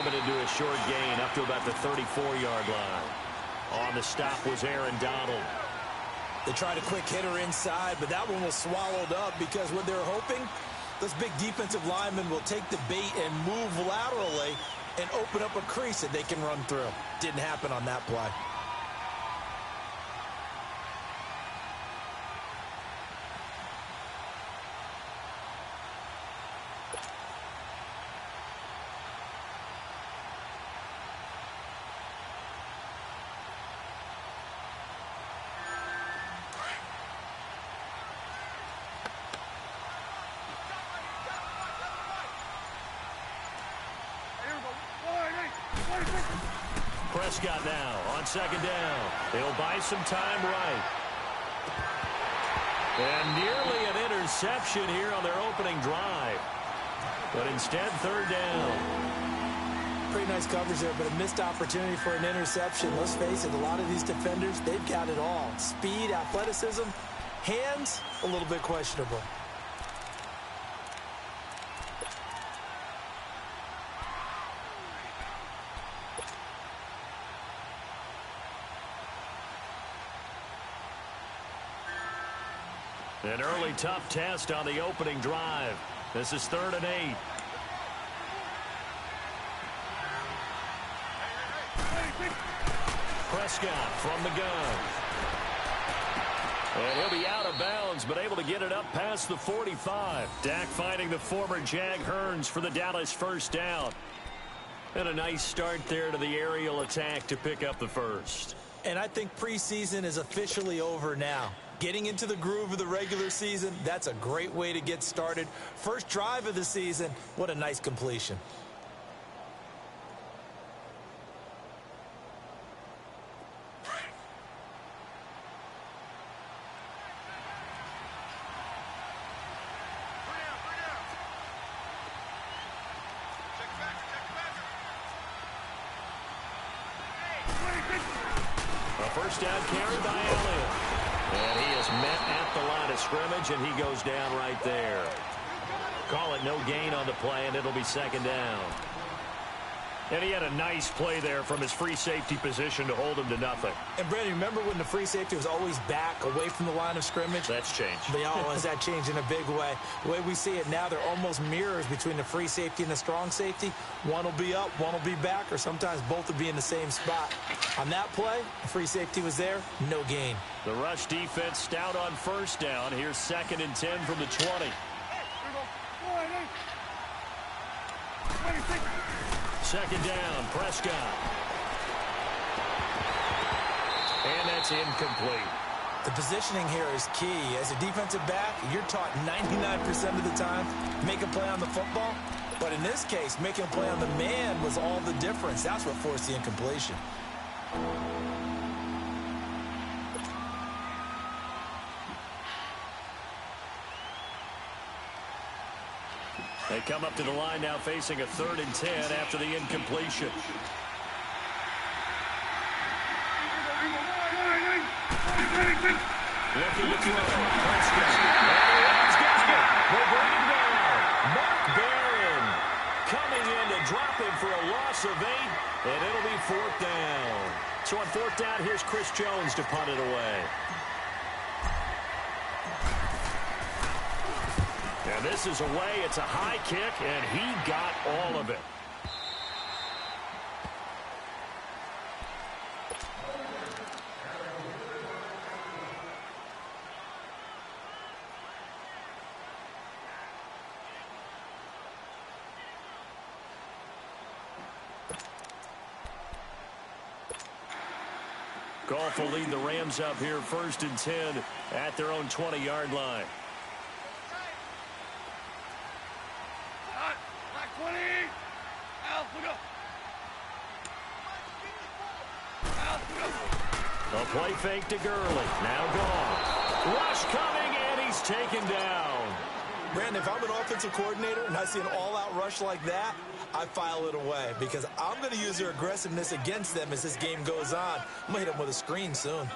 limited to a short gain up to about the 34-yard line. On the stop was Aaron Donald. They tried a quick hitter inside, but that one was swallowed up because what they're hoping, those big defensive linemen will take the bait and move laterally and open up a crease that they can run through. Didn't happen on that play. Prescott now on second down. They'll buy some time right. And nearly an interception here on their opening drive. But instead, third down. Pretty nice coverage there, but a missed opportunity for an interception. Let's face it, a lot of these defenders, they've got it all. Speed, athleticism, hands, a little bit questionable. An early tough test on the opening drive. This is 3rd and 8. Prescott from the gun. And he'll be out of bounds, but able to get it up past the 45. Dak finding the former Jag Hearns for the Dallas first down. And a nice start there to the aerial attack to pick up the first. And I think preseason is officially over now. Getting into the groove of the regular season, that's a great way to get started. First drive of the season, what a nice completion. A first down carry by Elliott. And he is met at the line of scrimmage, and he goes down right there. Call it no gain on the play, and it'll be second down. And he had a nice play there from his free safety position to hold him to nothing. And, Brandon, remember when the free safety was always back away from the line of scrimmage? That's changed. Has that changed in a big way? The way we see it now, they're almost mirrors between the free safety and the strong safety. One will be up, one will be back, or sometimes both will be in the same spot. On that play, the free safety was there, no gain. The rush defense stout on first down. Here's 2nd and 10 from the 20. Second down, Prescott. And that's incomplete. The positioning here is key. As a defensive back, you're taught 99% of the time, make a play on the football. But in this case, making a play on the man was all the difference. That's what forced the incompletion. They come up to the line now facing a 3rd and 10 after the incompletion. Looking to throw. Prescott. And he's got it. They bring him down. Mark Barron coming in to drop him for a loss of 8, and it'll be 4th down. So on 4th down, here's Chris Jones to punt it away. And this is away. It's a high kick, and he got all of it. Goff will lead the Rams up here 1st and 10 at their own 20-yard line. A play fake to Gurley. Now gone. Rush coming, and he's taken down. Brandon, if I'm an offensive coordinator and I see an all-out rush like that, I file it away because I'm going to use their aggressiveness against them as this game goes on. I'm going to hit them with a screen soon.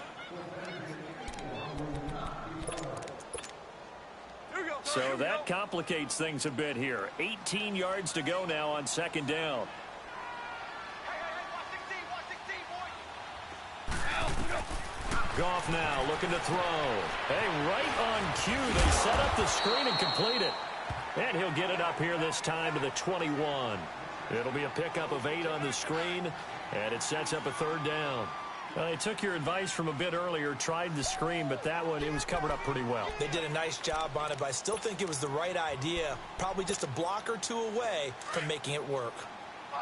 So that complicates things a bit here. 18 yards to go now on 2nd down. Goff now looking to throw. Hey, right on cue, they set up the screen and complete it. And he'll get it up here this time to the 21. It'll be a pickup of 8 on the screen, and it sets up a 3rd down. They took your advice from a bit earlier, tried the screen, but that one, it was covered up pretty well. They did a nice job on it, but I still think it was the right idea. Probably just a block or 2 away from making it work. 5.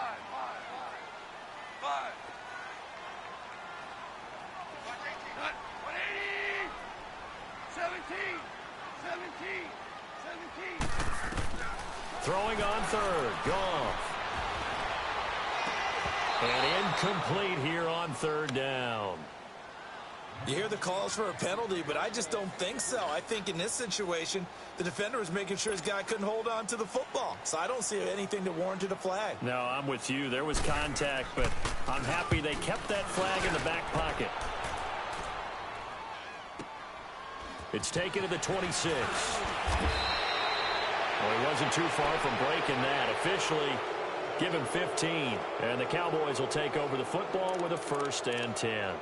17. Throwing on 3rd. Goff. And incomplete here on 3rd down. You hear the calls for a penalty, but I just don't think so. I think in this situation, the defender was making sure his guy couldn't hold on to the football. So I don't see anything that warranted a flag. No, I'm with you. There was contact, but I'm happy they kept that flag in the back pocket. It's taken to the 26. Well, he wasn't too far from breaking that. Officially, give him 15. And the Cowboys will take over the football with a 1st and 10.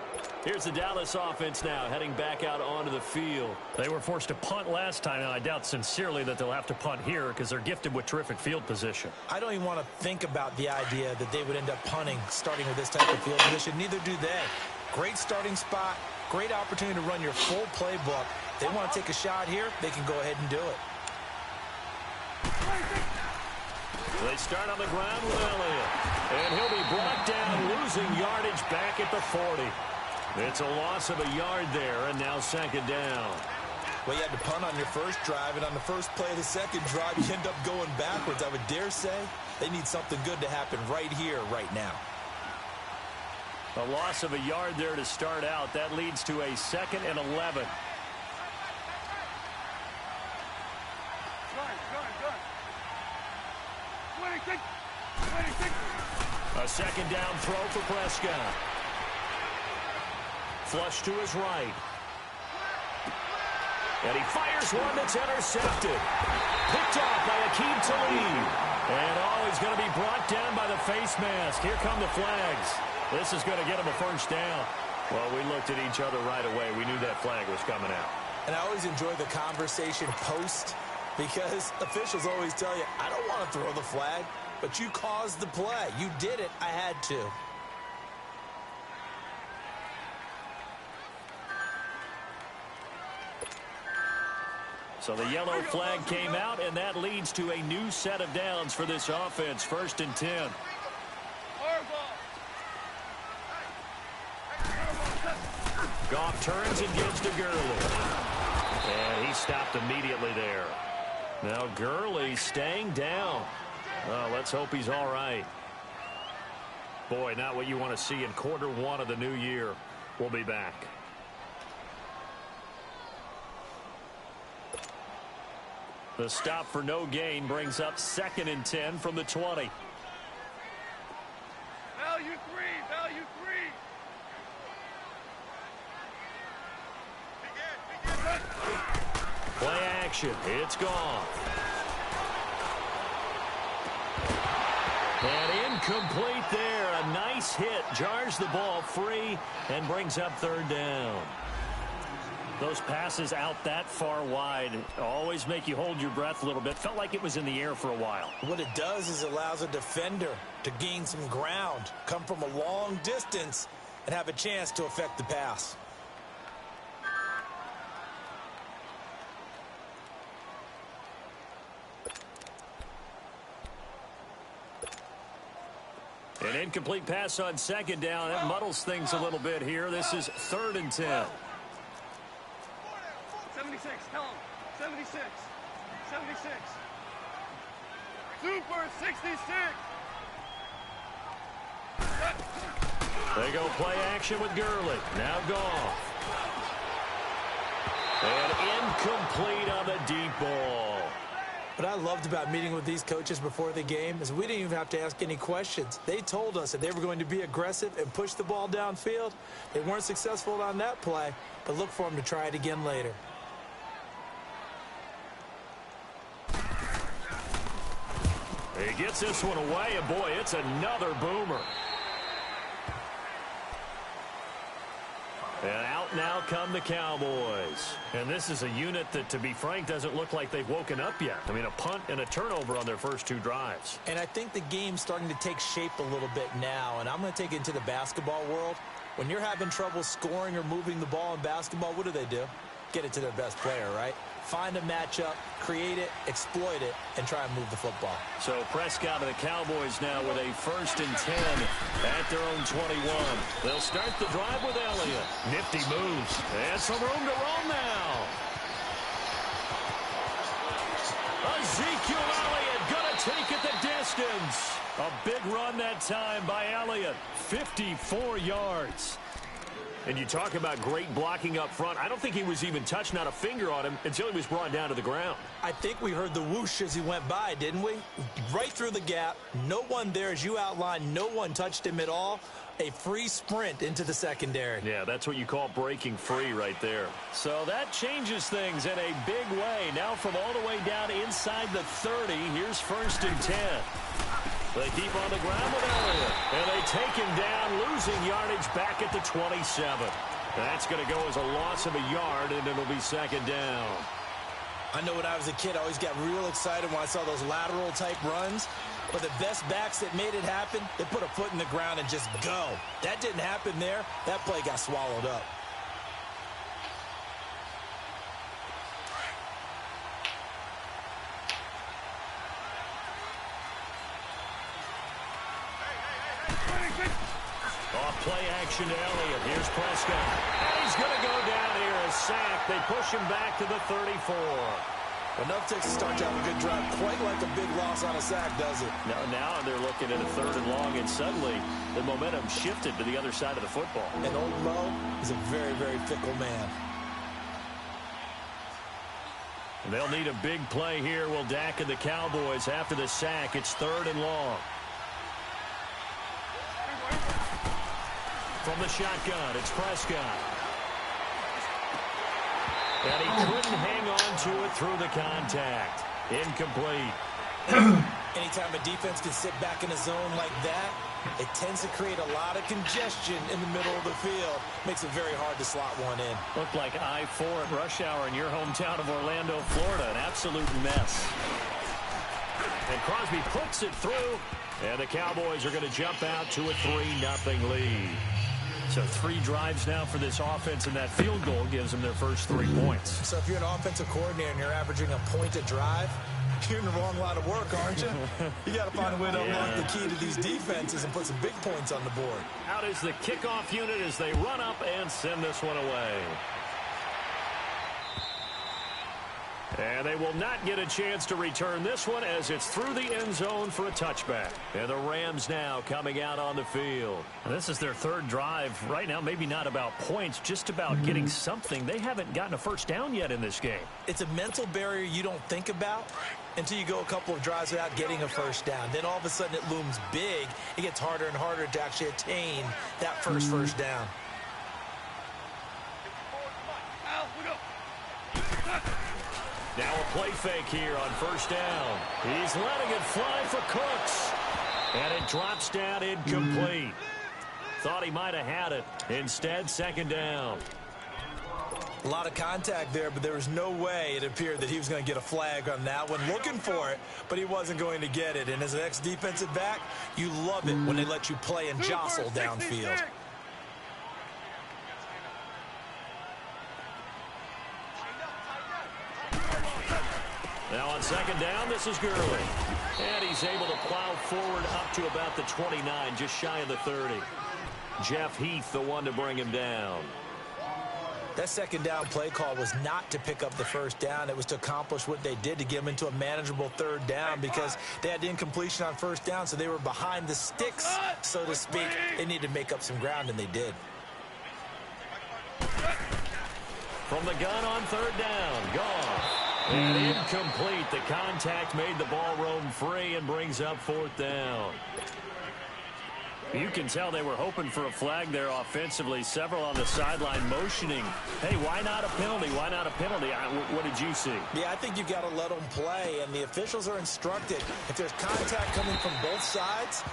Here's the Dallas offense now, heading back out onto the field. They were forced to punt last time, and I doubt sincerely that they'll have to punt here because they're gifted with terrific field position. I don't even want to think about the idea that they would end up punting starting with this type of field position. Neither do they. Great starting spot, great opportunity to run your full playbook. If they want to take a shot here, they can go ahead and do it. They start on the ground with Elliott. And he'll be brought down, losing yardage back at the 40. It's a loss of a yard there, and now 2nd down. Well, you had to punt on your first drive, and on the first play of the second drive, you end up going backwards. I would dare say they need something good to happen right here, right now. A loss of a yard there to start out. That leads to a 2nd and 11. A 2nd down throw for Prescott. Flush to his right. And he fires one that's intercepted. Picked off by Akeem Talib. And he's going to be brought down by the face mask. Here come the flags. This is going to get him a 1st down. Well, we looked at each other right away. We knew that flag was coming out. And I always enjoy the conversation post because officials always tell you, I don't want to throw the flag, but you caused the play. You did it. I had to. So the yellow flag came out, and that leads to a new set of downs for this offense. 1st and 10. Goff turns and gives to Gurley. And he stopped immediately there. Now Gurley staying down. Well, let's hope he's all right. Boy, not what you want to see in Q1 of the new year. We'll be back. The stop for no gain brings up 2nd and 10 from the 20. Value 3. Play action. It's gone. And incomplete there. A nice hit. Jars the ball free and brings up 3rd down. Those passes out that far wide always make you hold your breath a little bit. Felt like it was in the air for a while. What it does is allows a defender to gain some ground, come from a long distance, and have a chance to affect the pass. An incomplete pass on 2nd down. That muddles things a little bit here. This is 3rd and 10. 76, tell him. 76. 76. Super 66. They go play action with Gurley. Now Goff. And incomplete on the deep ball. What I loved about meeting with these coaches before the game is we didn't even have to ask any questions. They told us that they were going to be aggressive and push the ball downfield. They weren't successful on that play, but look for them to try it again later. He gets this one away, and boy, it's another boomer. And out Out now come the Cowboys. And this is a unit that, to be frank, doesn't look like they've woken up yet. I mean, a punt and a turnover on their first 2 drives. And I think the game's starting to take shape a little bit now, and I'm going to take it into the basketball world. When you're having trouble scoring or moving the ball in basketball, what do? Get it to their best player, right? Find a matchup, create it, exploit it, and try and move the football. So Prescott and the Cowboys now with a 1st and 10 at their own 21. They'll start the drive with Elliott. Nifty moves. And some room to roam now. Ezekiel Elliott going to take it the distance. A big run that time by Elliott. 54 yards. And you talk about great blocking up front. I don't think he was even touched, not a finger on him, until he was brought down to the ground. I think we heard the whoosh as he went by, didn't we? Right through the gap. No one there, as you outlined. No one touched him at all. A free sprint into the secondary. Yeah, that's what you call breaking free right there. So that changes things in a big way. Now from all the way down inside the 30, here's 1st and 10. They keep on the ground with Elliott. And they take him down, losing yardage back at the 27. That's going to go as a loss of a yard, and it'll be 2nd down. I know when I was a kid, I always got real excited when I saw those lateral-type runs. But the best backs that made it happen, they put a foot in the ground and just go. That didn't happen there. That play got swallowed up. Play action to Elliott. Here's Prescott. And he's going to go down here. A sack. They push him back to the 34. Enough to start to have a good drive. Quite like a big loss on a sack, does it? Now they're looking at a 3rd and long, and suddenly the momentum shifted to the other side of the football. And old Mo is a very, very fickle man. And they'll need a big play here. Will Dak and the Cowboys after the sack. It's 3rd and long. From the shotgun, it's Prescott. And he couldn't hang on to it through the contact. Incomplete. Anytime a defense can sit back in a zone like that, it tends to create a lot of congestion in the middle of the field. Makes it very hard to slot one in. Looked like I-4 at rush hour in your hometown of Orlando, Florida. An absolute mess. And Crosby puts it through. And the Cowboys are going to jump out to a 3-0 lead. So 3 drives now for this offense, and that field goal gives them their first 3 points. So if you're an offensive coordinator and you're averaging a point a drive, you're in the wrong line of work, aren't you? You got to find a way to unlock the key to these defenses and put some big points on the board. Out is the kickoff unit as they run up and send this one away. And they will not get a chance to return this one as it's through the end zone for a touchback. And the Rams now coming out on the field. And this is their 3rd drive right now. Maybe not about points, just about getting something. They haven't gotten a first down yet in this game. It's a mental barrier you don't think about until you go a couple of drives without getting a first down. Then all of a sudden it looms big. It gets harder and harder to actually attain that first down. Now a play fake here on 1st down. He's letting it fly for Cooks. And it drops down incomplete. Thought he might have had it. Instead, 2nd down. A lot of contact there, but there was no way it appeared that he was going to get a flag on that one. Looking for it, but he wasn't going to get it. And as an ex-defensive back, you love it when they let you play and jostle downfield. Now on 2nd down, this is Gurley. And he's able to plow forward up to about the 29, just shy of the 30. Jeff Heath, the one to bring him down. That 2nd down play call was not to pick up the first down. It was to accomplish what they did to get them into a manageable 3rd down because they had incompletion on 1st down, so they were behind the sticks, so to speak. They needed to make up some ground, and they did. From the gun on 3rd down, gone. And incomplete. The contact made the ball roam free and brings up 4th down. You can tell they were hoping for a flag there offensively. Several on the sideline motioning. Hey, why not a penalty? Why not a penalty? What did you see? Yeah, I think you've got to let them play, and the officials are instructed. If there's contact coming from both sides,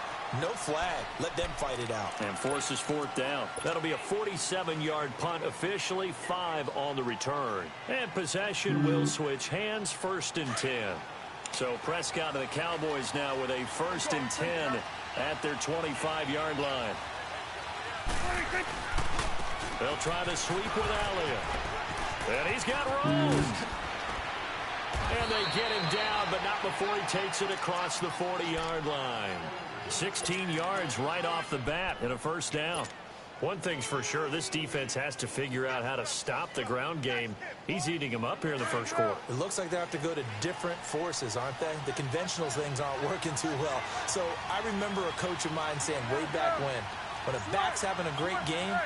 no flag. Let them fight it out. And forces fourth down. That'll be a 47-yard punt officially, 5 on the return. And possession will switch hands, 1st and 10. So Prescott and the Cowboys now with a 1st and 10 at their 25-yard line. They'll try to sweep with Elliott. And he's got room. And they get him down, but not before he takes it across the 40-yard line. 16 yards right off the bat and a 1st down. One thing's for sure, this defense has to figure out how to stop the ground game. He's eating them up here in the 1st quarter. It looks like they have to go to different forces, aren't they? The conventional things aren't working too well. So I remember a coach of mine saying way back when a back's having a great game,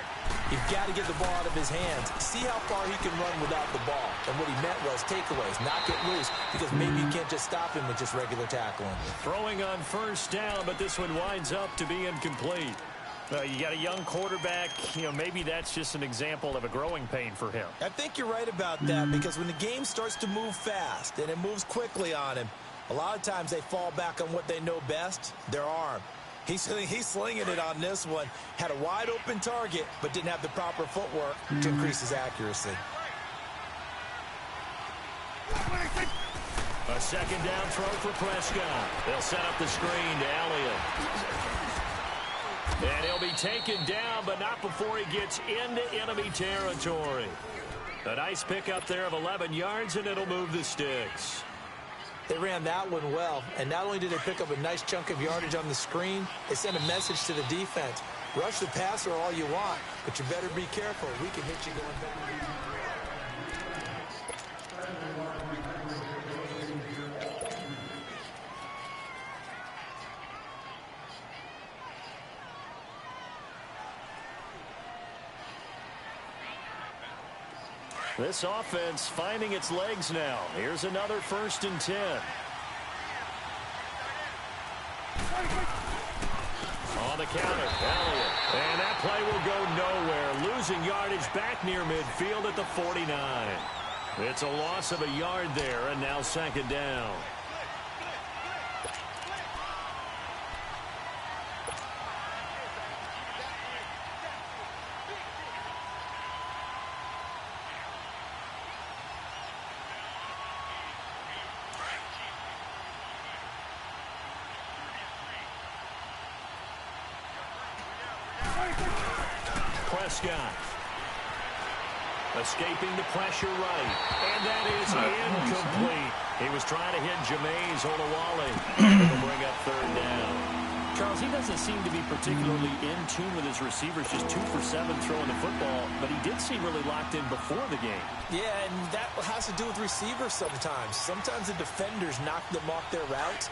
you've got to get the ball out of his hands. See how far he can run without the ball. And what he meant was takeaways, not get loose, because maybe you can't just stop him with just regular tackling. Throwing on 1st down, but this one winds up to be incomplete. You got a young quarterback, maybe that's just an example of a growing pain for him. I think you're right about that, because when the game starts to move fast and it moves quickly on him, a lot of times they fall back on what they know best, their arm. He's slinging it on this one. Had a wide open target, but didn't have the proper footwork to increase his accuracy. A 2nd down throw for Prescott. They'll set up the screen to Elliott. And he'll be taken down, but not before he gets into enemy territory. A nice pickup there of 11 yards, and it'll move the sticks. They ran that one well, and not only did they pick up a nice chunk of yardage on the screen, they sent a message to the defense. Rush the passer all you want, but you better be careful. We can hit you going back. This offense finding its legs now. Here's another 1st and 10. On the counter, Elliott. And that play will go nowhere. Losing yardage back near midfield at the 49. It's a loss of a yard there, and now 2nd down. Prescott escaping the pressure right, and that is incomplete. He was trying to hit Jameis Olawale. It'll bring up 3rd down. Charles, he doesn't seem to be particularly in tune with his receivers, just 2 for 7 throwing the football, but he did seem really locked in before the game. Yeah, and that has to do with receivers sometimes. Sometimes the defenders knock them off their routes,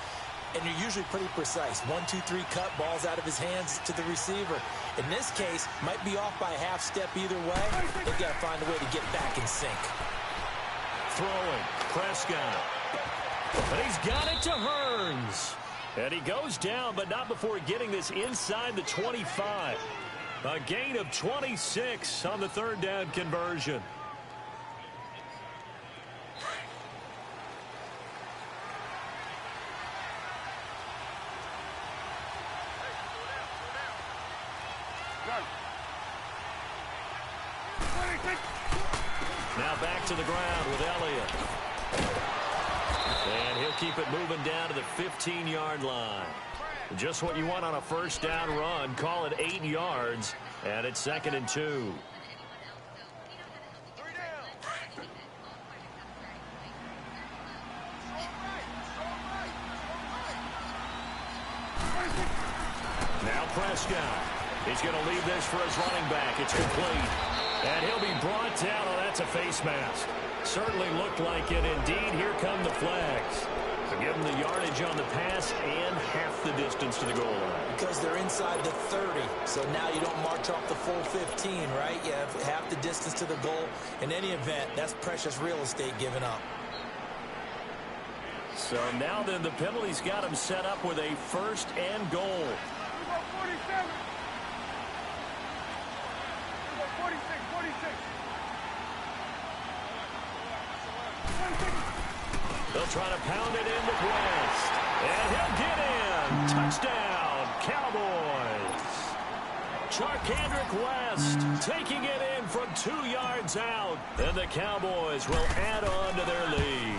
and you're usually pretty precise. 1, 2, 3 cut, balls out of his hands to the receiver. In this case, might be off by a half step either way. They've got to find a way to get back in sync. Throwing, Prescott. But he's got it to Hearns. And he goes down, but not before getting this inside the 25. A gain of 26 on the 3rd down conversion. Now back to the ground with Elliott. And he'll keep it moving down to the 15-yard line. Just what you want on a 1st down run. Call it 8 yards. And it's 2nd and 2. Now Prescott. He's going to leave this for his running back. It's complete. And he'll be brought down. Oh, that's a face mask. Certainly looked like it. Indeed, here come the flags. To give them the yardage on the pass and half the distance to the goal line. Because they're inside the 30. So now you don't march off the full 15, right? You have half the distance to the goal. In any event, that's precious real estate given up. So now then the penalty's got him set up with a 1st and goal. 47. They'll try to pound it in with West. And he'll get in. Touchdown, Cowboys. Charkandrick West taking it in from 2 yards out. And the Cowboys will add on to their lead.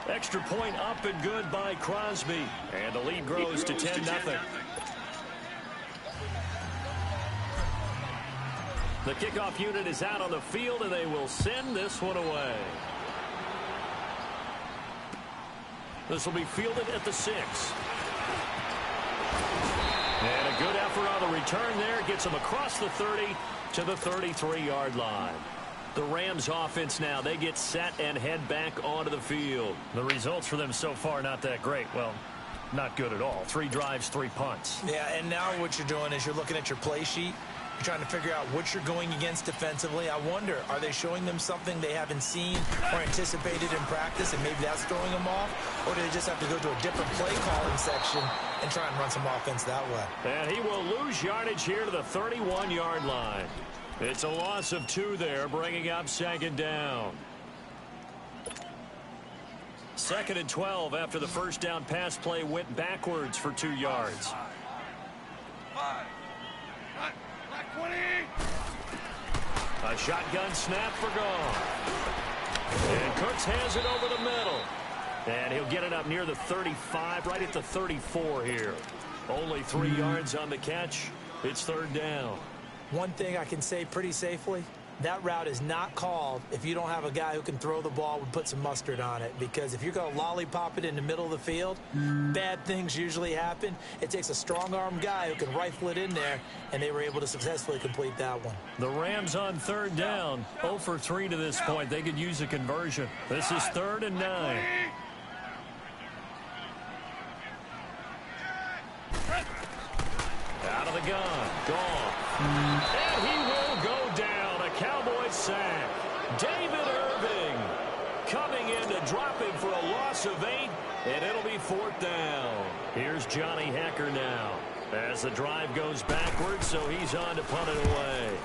Extra point up and good by Crosby. And the lead grows to 10-0. The kickoff unit is out on the field, and they will send this one away. This will be fielded at the 6. And a good effort on the return there. Gets them across the 30 to the 33-yard line. The Rams offense now, they get set and head back onto the field. The results for them so far not that great. Well, not good at all. 3 drives, 3 punts. Yeah, and now what you're doing is you're looking at your play sheet. You're trying to figure out what you're going against defensively. I wonder, are they showing them something they haven't seen or anticipated in practice, and maybe that's throwing them off? Or do they just have to go to a different play calling section and try and run some offense that way? And he will lose yardage here to the 31-yard line. It's a loss of 2 there, bringing up 2nd down. 2nd and 12 after the first down pass play went backwards for 2 yards. 5. 20. A shotgun snap for gone. And Cooks has it over the middle. And he'll get it up near the 35, right at the 34 here. Only 3 yards on the catch. It's 3rd down. One thing I can say pretty safely, that route is not called if you don't have a guy who can throw the ball and put some mustard on it. Because if you're going to lollipop it in the middle of the field, bad things usually happen. It takes a strong-arm guy who can rifle it in there, and they were able to successfully complete that one. The Rams on 3rd down, 0 for 3 to this point. They could use a conversion. This is 3rd and 9. Out of the gun. Gone. And he will go down. A Cowboys sack. David Irving coming in to drop him for a loss of 8, and it'll be 4th down. Here's Johnny Hecker now as the drive goes backwards, so he's on to punt it away.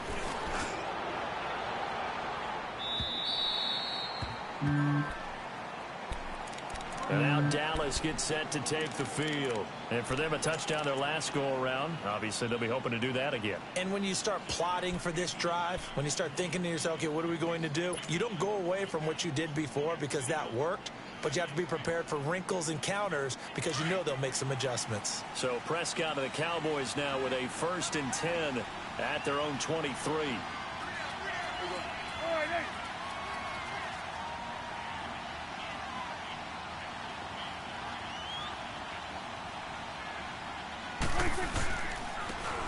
And now Dallas gets set to take the field. And for them, a touchdown their last go-around. Obviously, they'll be hoping to do that again. And when you start plotting for this drive, when you start thinking to yourself, okay, what are we going to do? You don't go away from what you did before because that worked. But you have to be prepared for wrinkles and counters because you know they'll make some adjustments. So Prescott and the Cowboys now with a 1st and 10 at their own 23.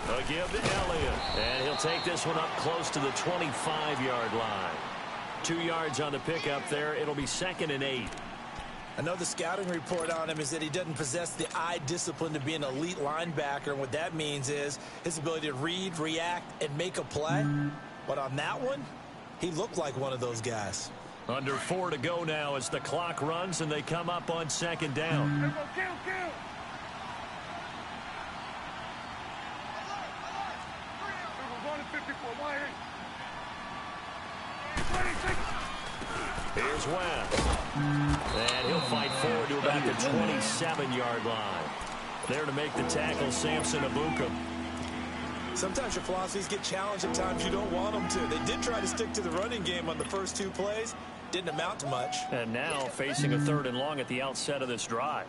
A give to Elliott. And he'll take this one up close to the 25-yard line. 2 yards on the pickup there. It'll be 2nd and 8. I know the scouting report on him is that he doesn't possess the eye discipline to be an elite linebacker. And what that means is his ability to read, react, and make a play. But on that one, he looked like one of those guys. Under 4 to go now as the clock runs and they come up on 2nd down. Kill. Here's West. And he'll fight forward to about the 27-yard line. There to make the tackle, Samson Abuka. Sometimes your philosophies get challenged at times you don't want them to. They did try to stick to the running game on the first 2 plays. Didn't amount to much. And now facing a 3rd and long at the outset of this drive.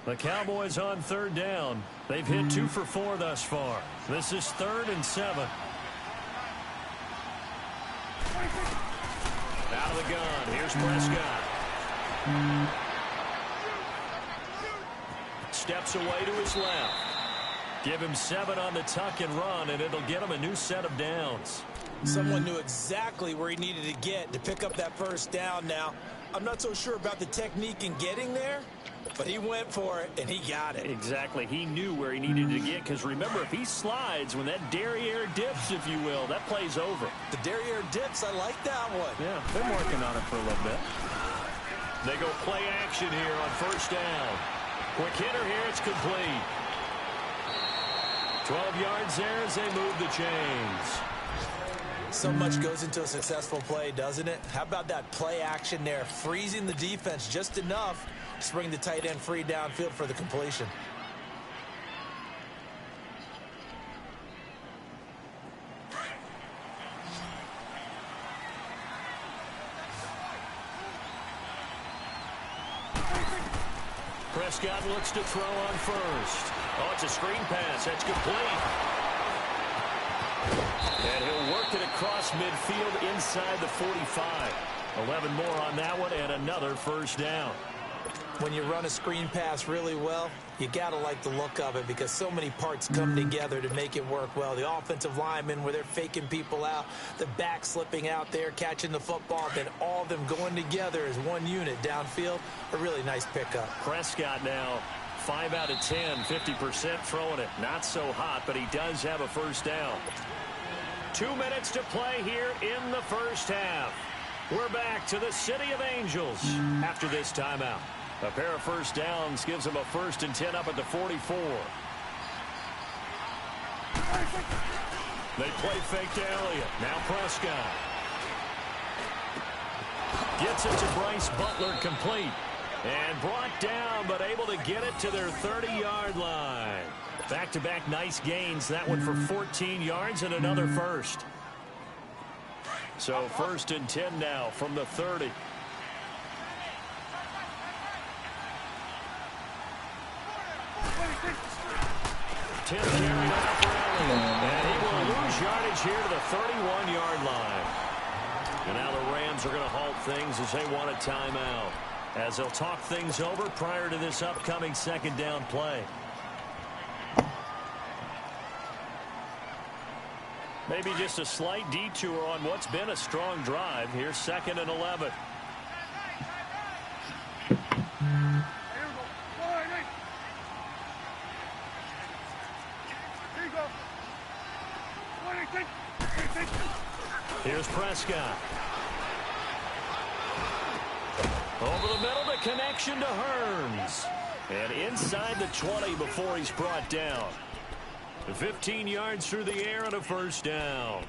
The Cowboys on 3rd down. They've hit 2 for 4 thus far. This is 3rd and 7. Out of the gun. Here's Prescott. Steps away to his left. Give him 7 on the tuck and run, and it'll get him a new set of downs. Someone knew exactly where he needed to get to pick up that 1st down now. I'm not so sure about the technique in getting there, but he went for it, and he got it. Exactly. He knew where he needed to get, because remember, if he slides, when that derriere dips, if you will, that play's over. The derriere dips, I like that one. Yeah, been working on it for a little bit. They go play action here on 1st down. Quick hitter here, it's complete. 12 yards there as they move the chains. So much goes into a successful play, doesn't it? How about that play action there, freezing the defense just enough to bring the tight end free downfield for the completion. Prescott looks to throw on first. Oh, it's a screen pass. That's complete. And he'll work it across midfield inside the 45. 11 more on that one and another first down. When you run a screen pass really well, you got to like the look of it because so many parts come together to make it work well. The offensive linemen where they're faking people out, the back slipping out there, catching the football, then all of them going together as one unit downfield. A really nice pickup. Prescott now 5 out of 10, 50% throwing it. Not so hot, but he does have a first down. 2 minutes to play here in the first half. We're back to the City of Angels after this timeout. A pair of first downs gives them a 1st and 10 up at the 44. They play fake to Elliott. Now Prescott. Gets it to Bryce Butler complete. And brought down, but able to get it to their 30-yard line. Back-to-back nice gains. That one for 14 yards and another first. So 1st and 10 now from the 30. Tim carried out for Elliott. And he will lose yardage here to the 31-yard line. And now the Rams are going to halt things as they want a timeout, as they'll talk things over prior to this upcoming second down play. Maybe just a slight detour on what's been a strong drive. Here's 2nd and 11. Here's Prescott. Over the middle, the connection to Hearns. And inside the 20 before he's brought down. 15 yards through the air and a first down.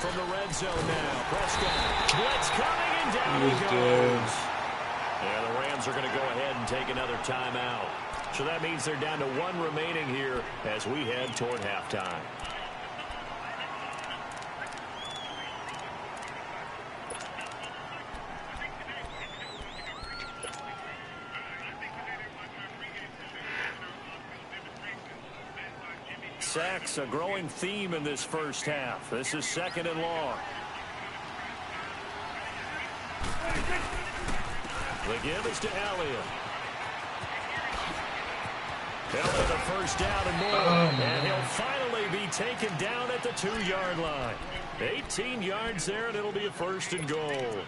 From the red zone now, Prescott. Blitz coming and down he goes. Yeah, the Rams are going to go ahead and take another timeout. So that means they're down to 1 remaining here as we head toward halftime. Sacks, a growing theme in this first half. This is 2nd and long. The give is to Elliott. Elliott a first down and more. And he'll finally be taken down at the 2-yard line. 18 yards there, and it'll be a 1st and goal.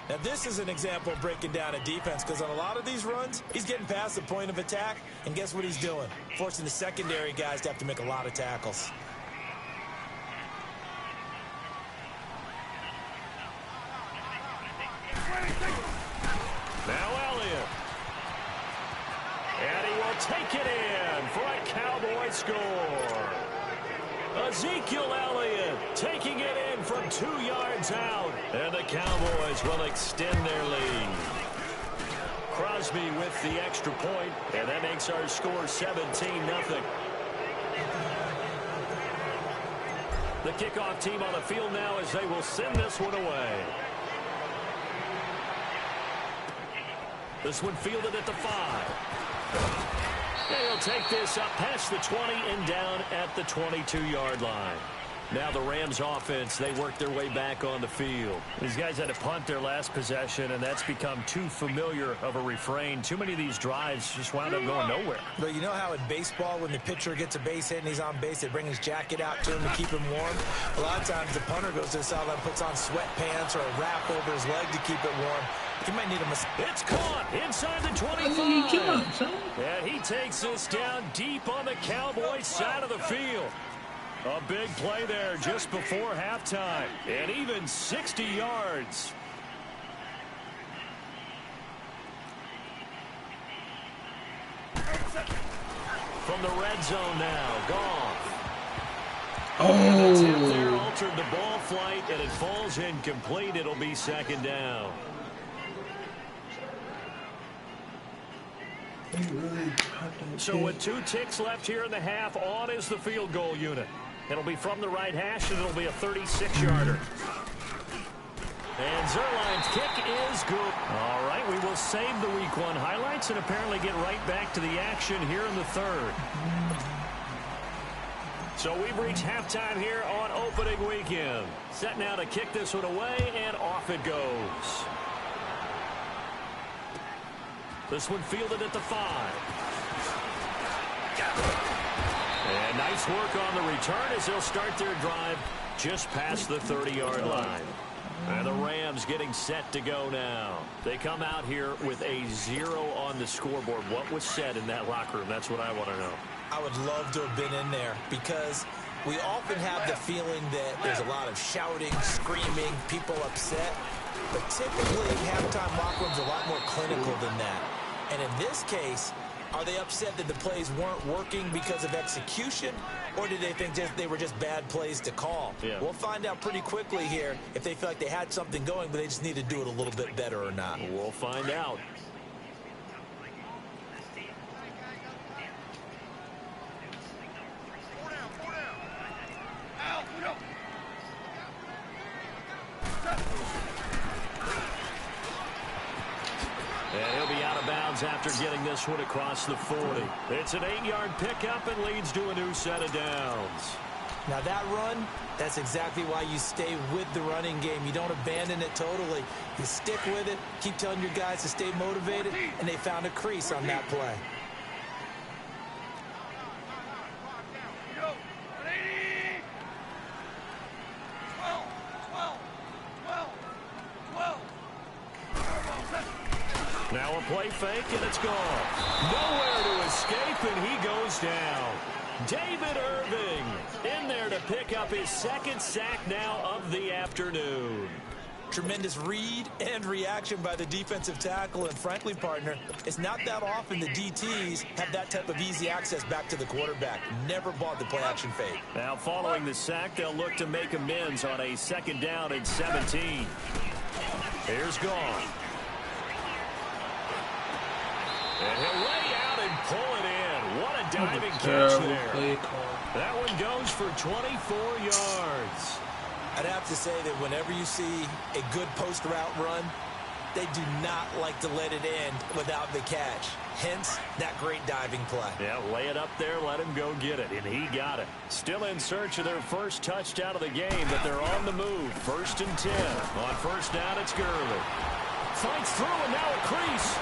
Now, this is an example of breaking down a defense because on a lot of these runs, he's getting past the point of attack, and guess what he's doing? Forcing the secondary guys to have to make a lot of tackles. Now Elliott. And he will take it in for a Cowboy score. Ezekiel Elliott taking it in from 2 yards out. And the Cowboys will extend their lead. Crosby with the extra point, and that makes our score 17-0. The kickoff team on the field now as they will send this one away. This one fielded at the 5. They'll take this up past the 20 and down at the 22-yard line. Now the Rams offense, they work their way back on the field. These guys had to punt their last possession, and that's become too familiar of a refrain. Too many of these drives just wound up going nowhere. But you know how in baseball, when the pitcher gets a base hit and he's on base, they bring his jacket out to him to keep him warm? A lot of times the punter goes to the sideline, puts on sweatpants or a wrap over his leg to keep it warm. He might need a It's caught inside the 25. And he takes this down deep on the Cowboys side of the field. A big play there just before halftime. And even 60 yards. From the red zone now, Goff. Oh. There altered the ball flight, and it falls incomplete. It'll be second down. So with 2 ticks left here in the half, on is the field goal unit. It'll be from the right hash, and it'll be a 36-yarder. And Zerline's kick is good. All right, we will save the Week 1 highlights and apparently get right back to the action here in the third. So we've reached halftime here on opening weekend. Set now to kick this one away, and off it goes. This one fielded at the 5. And nice work on the return as they'll start their drive just past the 30-yard line. And the Rams getting set to go now. They come out here with a 0 on the scoreboard. What was said in that locker room? That's what I want to know. I would love to have been in there because we often have the feeling that there's a lot of shouting, screaming, people upset. But typically, halftime locker rooms are a lot more clinical than that. And in this case, are they upset that the plays weren't working because of execution, or did they think they were just bad plays to call? Yeah. We'll find out pretty quickly here if they feel like they had something going, but they just need to do it a little bit better or not. We'll find out. After getting this one across the 40. It's an 8-yard pickup and leads to a new set of downs. Now that run, that's exactly why you stay with the running game. You don't abandon it totally. You stick with it, keep telling your guys to stay motivated, and they found a crease on that play. Now a play fake, and it's gone. Nowhere to escape, and he goes down. David Irving in there to pick up his second sack now of the afternoon. Tremendous read and reaction by the defensive tackle, and frankly, partner, it's not that often the DTs have that type of easy access back to the quarterback. Never bought the play-action fake. Now following the sack, they'll look to make amends on a 2nd down and 17. Here's Gone. And he'll lay out and pull it in. What a diving catch there. That one goes for 24 yards. I'd have to say that whenever you see a good post route run, they do not like to let it end without the catch. Hence, that great diving play. Yeah, lay it up there, let him go get it, and he got it. Still in search of their first touchdown of the game, but they're on the move. 1st and 10. On 1st down, it's Gurley. Fights through, and now a crease.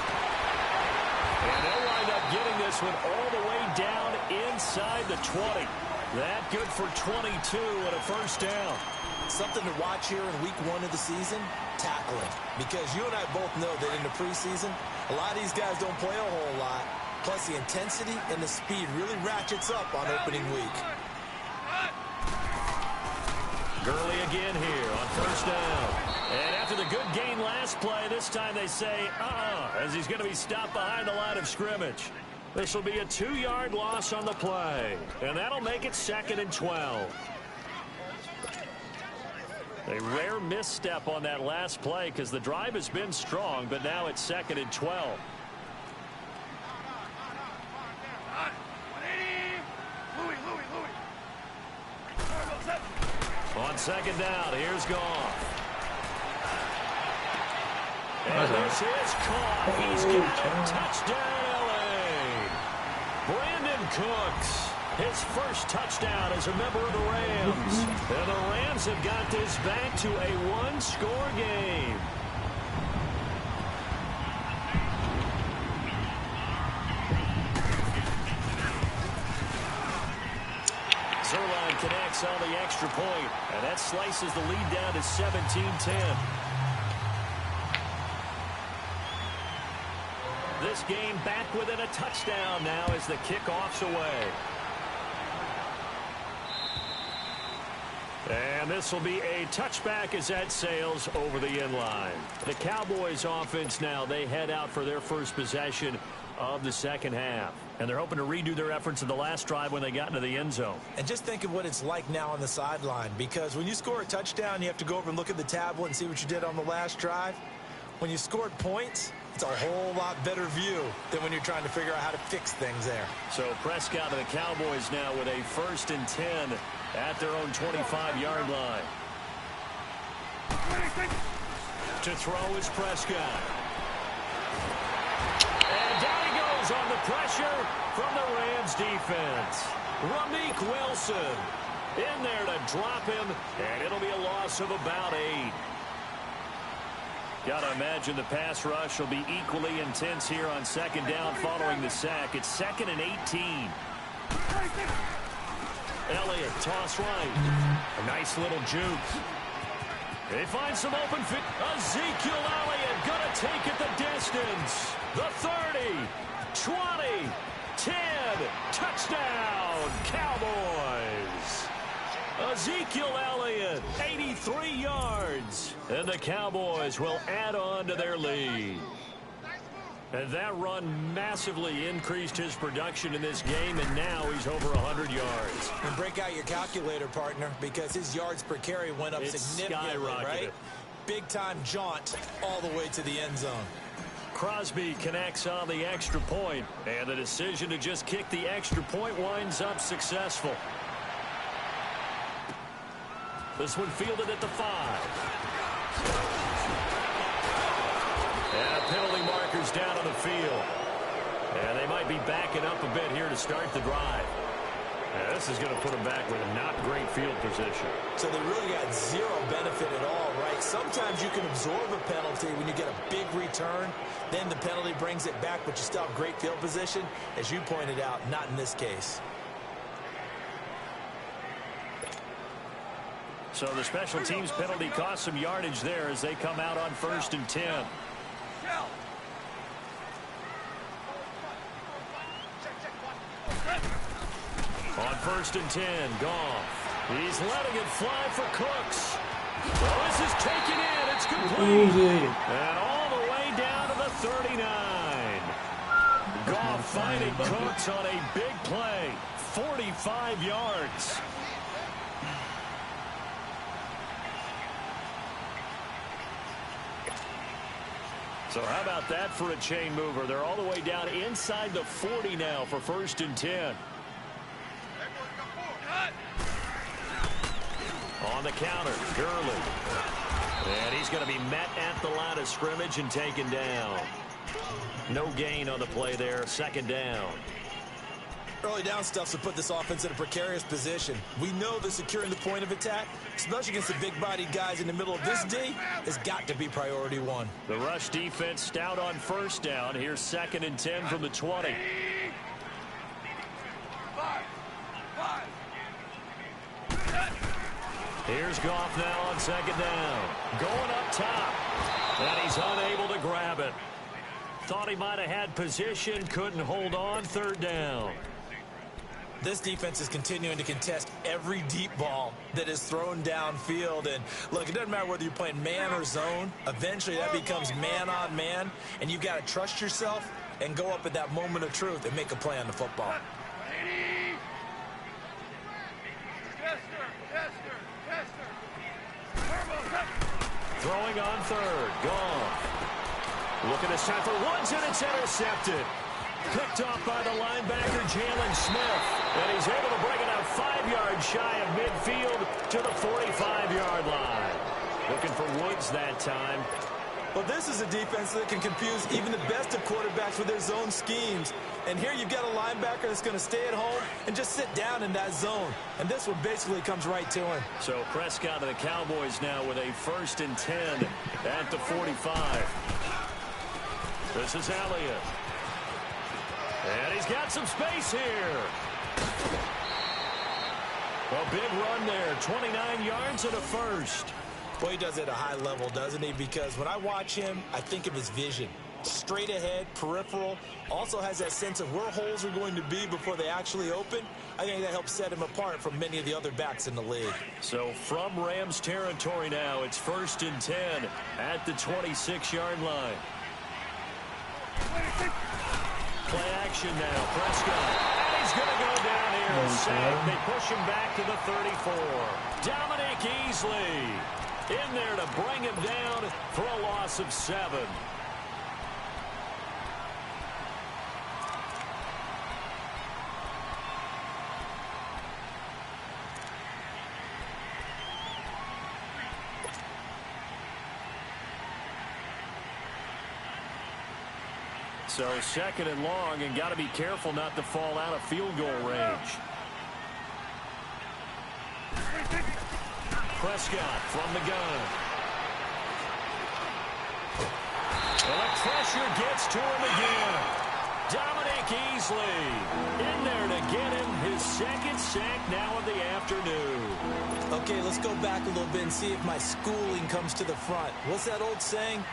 And they'll wind up getting this one all the way down inside the 20. That good for 22 and a 1st down. Something to watch here in week 1 of the season, tackling. Because you and I both know that in the preseason, a lot of these guys don't play a whole lot. Plus the intensity and the speed really ratchets up on opening week. Gurley again here on 1st down. And after the good gain last play, this time they say, as he's going to be stopped behind the line of scrimmage. This will be a 2-yard loss on the play. And that'll make it 2nd and 12. A rare misstep on that last play because the drive has been strong, but now it's 2nd and 12. On 2nd down, here's Goff. And this is caught. He's got a touchdown, L.A. Brandon Cooks his first touchdown as a member of the Rams. And the Rams have got this back to a one-score game. Zerline connects on the extra point, and that slices the lead down to 17-10. This game back within a touchdown now as the kickoff's away. And this will be a touchback as that sails over the end line. The Cowboys offense now, they head out for their first possession of the second half. And they're hoping to redo their efforts in the last drive when they got into the end zone. And just think of what it's like now on the sideline, because when you score a touchdown, you have to go over and look at the tablet and see what you did on the last drive. When you scored points, it's a whole lot better view than when you're trying to figure out how to fix things there. So Prescott and the Cowboys now with a 1st and 10 at their own 25-yard line. To throw is Prescott. And down he goes on the pressure from the Rams defense. Rameek Wilson in there to drop him, and it'll be a loss of about 8. Got to imagine the pass rush will be equally intense here on second down following the sack. It's 2nd and 18. Elliott, toss right. A nice little juke. They find some open fit. Ezekiel Elliott going to take it the distance. The 30, 20, 10. Touchdown, Cowboys. Ezekiel Elliott, 83 yards. And the Cowboys will add on to their lead. And that run massively increased his production in this game, and now he's over 100 yards. And break out your calculator, partner, because his yards per carry went up significantly, right? Big-time jaunt all the way to the end zone. Crosby connects on the extra point, and the decision to just kick the extra point winds up successful. This one fielded at the 5. And penalty markers down on the field. And they might be backing up a bit here to start the drive. And this is going to put them back with a not great field position. So they really got zero benefit at all, right? Sometimes you can absorb a penalty when you get a big return. Then the penalty brings it back, but you still have great field position. As you pointed out, not in this case. So the special teams penalty cost some yardage there as they come out on 1st and 10. On 1st and 10, Goff. He's letting it fly for Cooks. Well, this is taken in. It's complete. And all the way down to the 39. Goff finding Cooks on a big play. 45 yards. So how about that for a chain mover? They're all the way down inside the 40 now for 1st and 10. On the counter, Gurley. And he's going to be met at the line of scrimmage and taken down. No gain on the play there, 2nd down. Early down stuff to put this offense in a precarious position. We know that securing the point of attack, especially against the big-bodied guys in the middle of this D, has got to be priority 1. The rush defense stout on 1st down. Here's 2nd and 10 from the 20. Here's Goff now on 2nd down. Going up top. And he's unable to grab it. Thought he might have had position, couldn't hold on, 3rd down. This defense is continuing to contest every deep ball that is thrown downfield. And look, it doesn't matter whether you're playing man or zone. Eventually that becomes man on man. And you've got to trust yourself and go up at that moment of truth and make a play on the football. Throwing on 3rd. Goff. Looking this time for Woods, and it's intercepted. Picked off by the linebacker, Jalen Smith. And he's able to bring it out 5 yards shy of midfield to the 45-yard line. Looking for Woods that time. Well, this is a defense that can confuse even the best of quarterbacks with their zone schemes. And here you've got a linebacker that's going to stay at home and just sit down in that zone. And this one basically comes right to him. So Prescott and the Cowboys now with a 1st and 10 at the 45. This is Elliott. And he's got some space here. A big run there, 29 yards and a first. Well, he does it at a high level, doesn't he? Because when I watch him, I think of his vision. Straight ahead, peripheral, also has that sense of where holes are going to be before they actually open. I think that helps set him apart from many of the other backs in the league. So from Rams territory now, it's 1st and 10 at the 26-yard line. Play action now, Prescott. And he's going to go down here and sack. They push him back to the 34. Dominic Easley in there to bring him down for a loss of 7. So 2nd and long, and got to be careful not to fall out of field goal range. Prescott from the gun. Well, the pressure gets to him again. Dominic Easley in there to get him his 2nd sack now of the afternoon. Okay, let's go back a little bit and see if my schooling comes to the front. What's that old saying?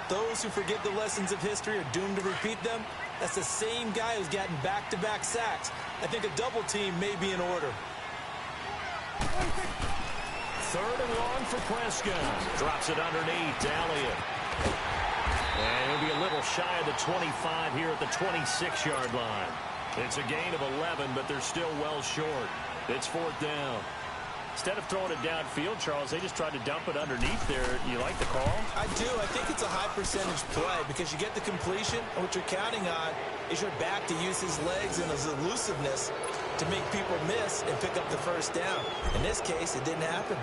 Those who forget the lessons of history are doomed to repeat them. That's the same guy who's gotten back-to-back sacks. I think a double team may be in order. 3rd and long for Prescott. Drops it underneath to Elliott. And he'll be a little shy of the 25 here at the 26-yard line. It's a gain of 11, but they're still well short. It's 4th down. Instead of throwing it downfield, Charles, they just tried to dump it underneath there. You like the call? I do. I think it's a high-percentage play because you get the completion, and what you're counting on is your back to use his legs and his elusiveness to make people miss and pick up the 1st down. In this case, it didn't happen.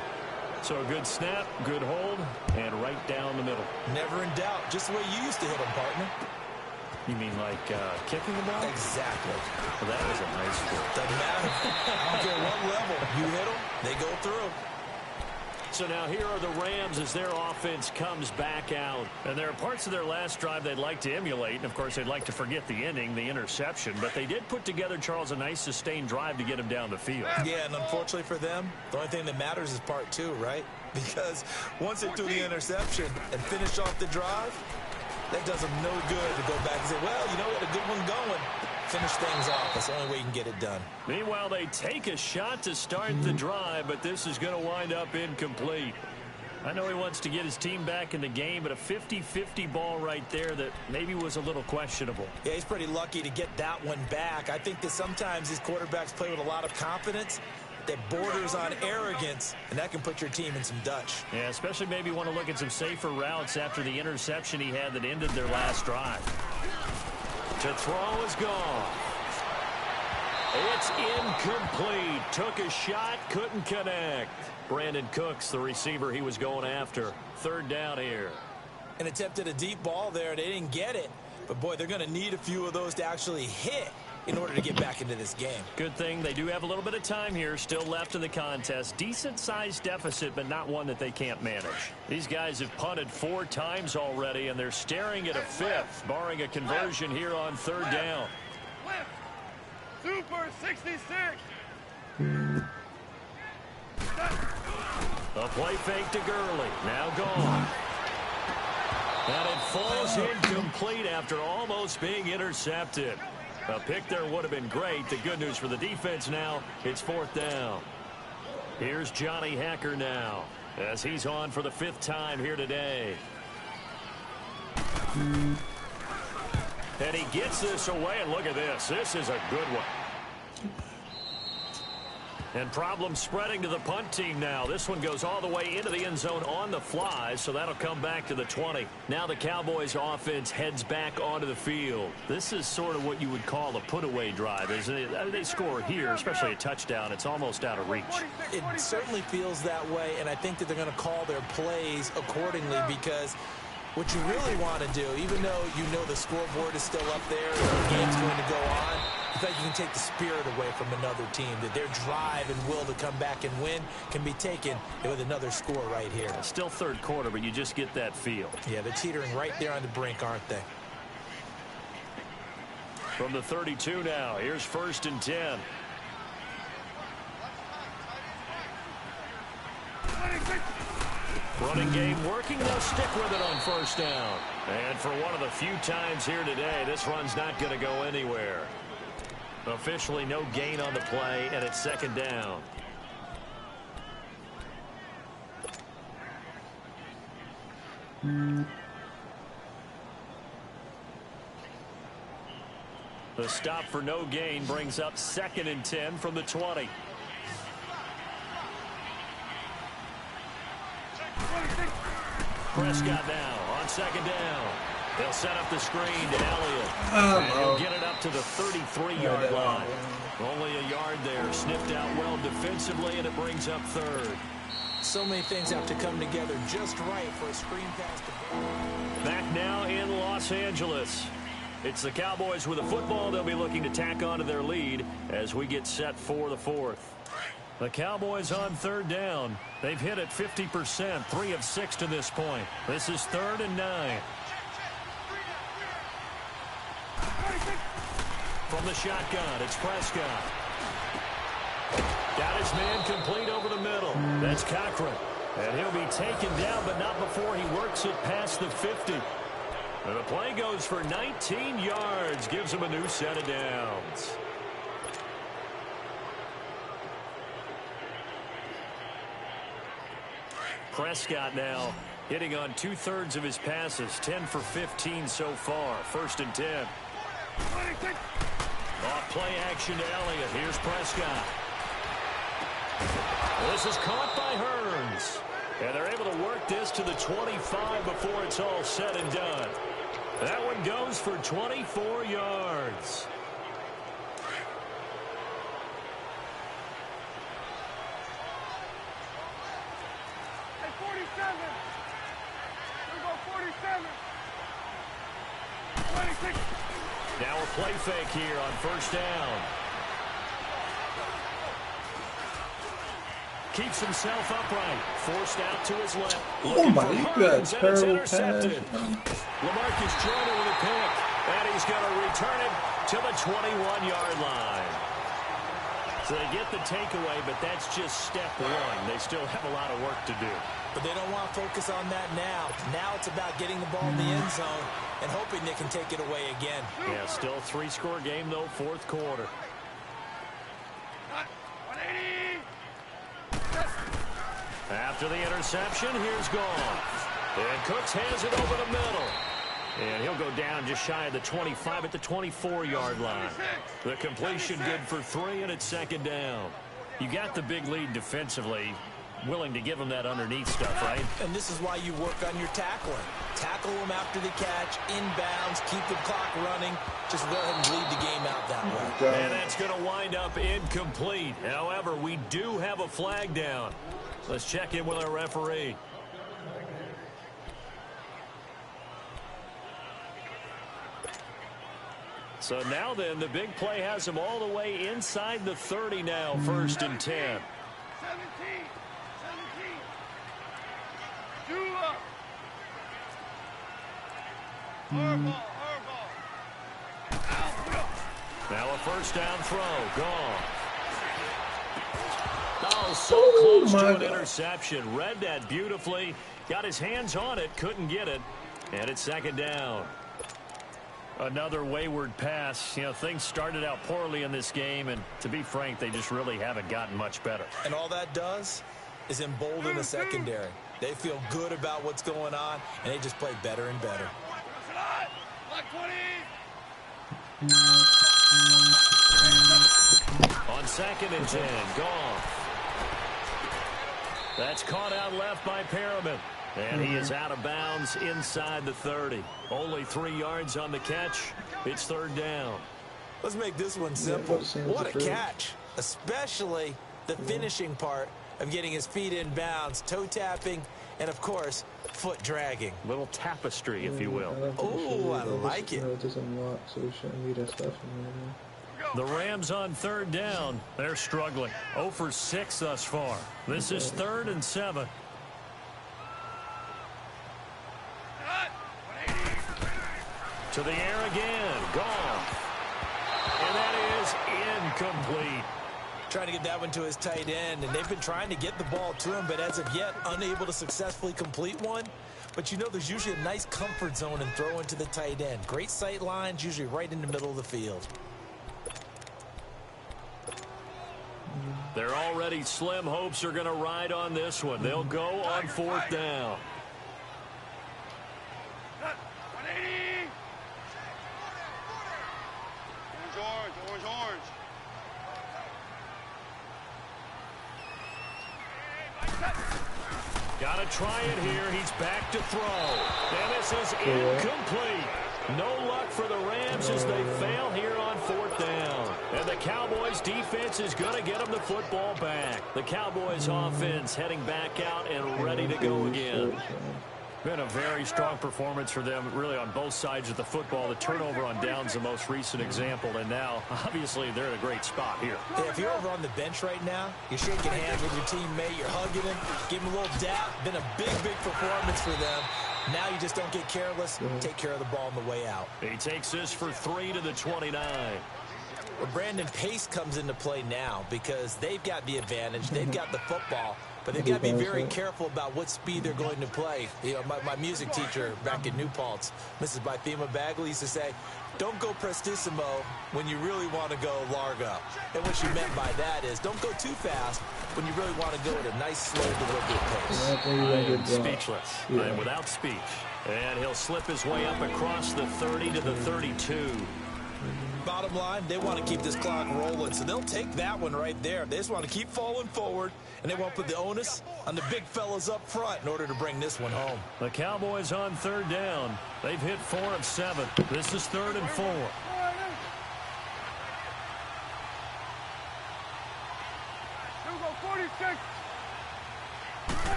So a good snap, good hold, and right down the middle. Never in doubt. Just the way you used to hit him, partner. You mean like kicking the ball? Exactly. Well, that was a nice one. Doesn't matter. I don't care what level. You hit them, they go through. So now here are the Rams as their offense comes back out. And there are parts of their last drive they'd like to emulate. And, of course, they'd like to forget the ending, the interception. But they did put together, Charles, a nice sustained drive to get him down the field. Yeah, and unfortunately for them, the only thing that matters is part 2, right? Because once they threw the interception and finished off the drive, that does them no good to go back and say, well, you know, we had a good one going. Finish things off. That's the only way you can get it done. Meanwhile, they take a shot to start the drive, but this is going to wind up incomplete. I know he wants to get his team back in the game, but a 50-50 ball right there that maybe was a little questionable. Yeah, he's pretty lucky to get that one back. I think that sometimes these quarterbacks play with a lot of confidence that borders on arrogance, and that can put your team in some Dutch. Yeah, especially maybe want to look at some safer routes after the interception he had that ended their last drive. To throw is gone. It's incomplete. Took a shot, couldn't connect. Brandon Cooks, the receiver he was going after. 3rd down here. And attempted a deep ball there. They didn't get it. But, boy, they're going to need a few of those to actually hit in order to get back into this game. Good thing they do have a little bit of time here still left in the contest. Decent-sized deficit, but not one that they can't manage. These guys have punted 4 times already, and they're staring at a 5th, barring a conversion here on 3rd down. Super 66. A play fake to Gurley. Now gone. And it falls incomplete after almost being intercepted. A pick there would have been great. The good news for the defense now, it's 4th down. Here's Johnny Hacker now as he's on for the 5th time here today. And he gets this away, and look at this. This is a good one. And problems spreading to the punt team now. This one goes all the way into the end zone on the fly, so that'll come back to the 20. Now the Cowboys offense heads back onto the field. This is sort of what you would call a put-away drive, isn't it? They score here, especially a touchdown. It's almost out of reach. It certainly feels that way, and I think that they're going to call their plays accordingly because What you really want to do, even though you know the scoreboard is still up there and the game's going to go on, you think you can take the spirit away from another team, that their drive and will to come back and win can be taken with another score right here. Still third quarter, but you just get that feel. Yeah, they're teetering right there on the brink, aren't they? From the 32 now, here's 1st and 10. Running game working, they'll stick with it on 1st down. And for one of the few times here today, this run's not going to go anywhere. Officially no gain on the play, and it's 2nd down. The stop for no gain brings up 2nd and 10 from the 20. Prescott now on 2nd down. They'll set up the screen to Elliott. And he'll get it up to the 33-yard line. Only a yard there. Sniffed out well defensively, and it brings up 3rd. So many things have to come together just right for a screen pass to... Back now in Los Angeles. It's the Cowboys with the football. They'll be looking to tack onto their lead as we get set for the 4th. The Cowboys on 3rd down. They've hit it 50%, 3 of 6 to this point. This is 3rd and 9. From the shotgun, it's Prescott. Got his man complete over the middle. That's Cochran. And he'll be taken down, but not before he works it past the 50. And the play goes for 19 yards. Gives him a new set of downs. Prescott now hitting on 2/3 of his passes. 10 for 15 so far. 1st and 10. Off play action to Elliott. Here's Prescott. This is caught by Hearns. And they're able to work this to the 25 before it's all said and done. That one goes for 24 yards. Hey, 47. We'll go 47. 26. Now a play fake here on 1st down. Keeps himself upright. Forced out to his left. Oh my, you got terrible pass. LaMarcus Joyner with a pick. And he's going to return it to the 21-yard line. So they get the takeaway, but that's just step 1. They still have a lot of work to do. But they don't want to focus on that now. Now it's about getting the ball in the end zone and hoping they can take it away again. Yeah, still 3-score game, though, 4th quarter. 180. After the interception, here's Goff. And Cooks hands it over the middle. And he'll go down just shy of the 25 at the 24-yard line. The completion good for 3, and it's 2nd down. You got the big lead defensively. Willing to give them that underneath stuff, right? And this is why you work on your tackling. Tackle them after the catch, inbounds, keep the clock running. Just go ahead and bleed the game out that way. And that's going to wind up incomplete. However, we do have a flag down. Let's check in with our referee. So now then, the big play has him all the way inside the 30 now, 1st and 10. 17. Dula. Harbaugh. Now a 1st down throw. Gone. Oh, so close to an interception. Read that beautifully. Got his hands on it. Couldn't get it. And it's 2nd down. Another wayward pass. You know, things started out poorly in this game, and to be frank, they just really haven't gotten much better. And all that does is embolden the secondary. They feel good about what's going on, and they just play better and better. On 2nd and 10, Goff. That's caught out left by Perriman. And he is out of bounds inside the 30. Only 3 yards on the catch. It's 3rd down. Let's make this one simple. What a catch, especially the finishing part of getting his feet in bounds, toe tapping, and, of course, foot dragging. Little tapestry, if you will. Oh, I like it. It doesn't lock, so we shouldn't need that stuff in there. The Rams on third down. They're struggling. 0 for 6 thus far. This is 3rd and 7. To the air again. Gone. And that is incomplete. Trying to get that one to his tight end, and they've been trying to get the ball to him, but as of yet, unable to successfully complete one. But you know there's usually a nice comfort zone in throwing to the tight end. Great sight lines, usually right in the middle of the field. They're already slim hopes are going to ride on this one. They'll go on 4th down. Orange. Got to try it here. He's back to throw. And this is incomplete. No luck for the Rams as they fail here on 4th down. And the Cowboys defense is going to get them the football back. The Cowboys offense heading back out and ready to go again. Been a very strong performance for them, really, on both sides of the football. The turnover on downs the most recent example, and now, obviously, they're in a great spot here. Yeah, if you're over on the bench right now, you're shaking hands with your teammate, you're hugging him, give him a little dap. Been a big performance for them. Now you just don't get careless. Take care of the ball on the way out. He takes this for 3 to the 29. Well, Brandon, pace comes into play now because they've got the advantage. They've got the football. But they've got to be very careful about what speed they're going to play. You know, my music teacher back in New Paltz, Mrs. Bythema Bagley, used to say, don't go prestissimo when you really want to go largo. And what she meant by that is don't go too fast when you really want to go at a nice, slow, deliberate pace. I am speechless. I am without speech. And he'll slip his way up across the 30 to the 32. Bottom line, they want to keep this clock rolling, so they'll take that one right there. They just want to keep falling forward, and they won't put the onus on the big fellas up front in order to bring this one home. The Cowboys on 3rd down. They've hit 4 of 7. This is 3rd and 4.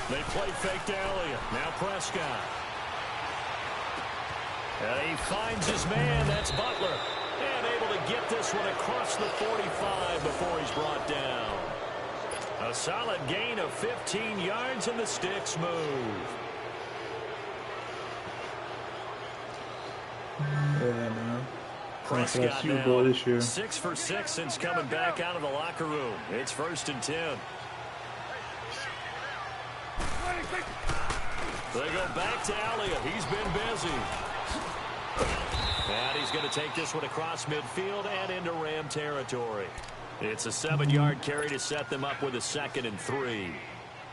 They play fake to Elliott. Now Prescott. And he finds his man. That's Butler. And able to get this one across the 45 before he's brought down. A solid gain of 15 yards, and the sticks move. Yeah, man. Prescott now 6 for 6 since coming back out of the locker room. It's 1st and 10. They go back to Elliott. He's been busy. And he's going to take this one across midfield and into Ram territory. It's a 7-yard carry to set them up with a 2nd and 3.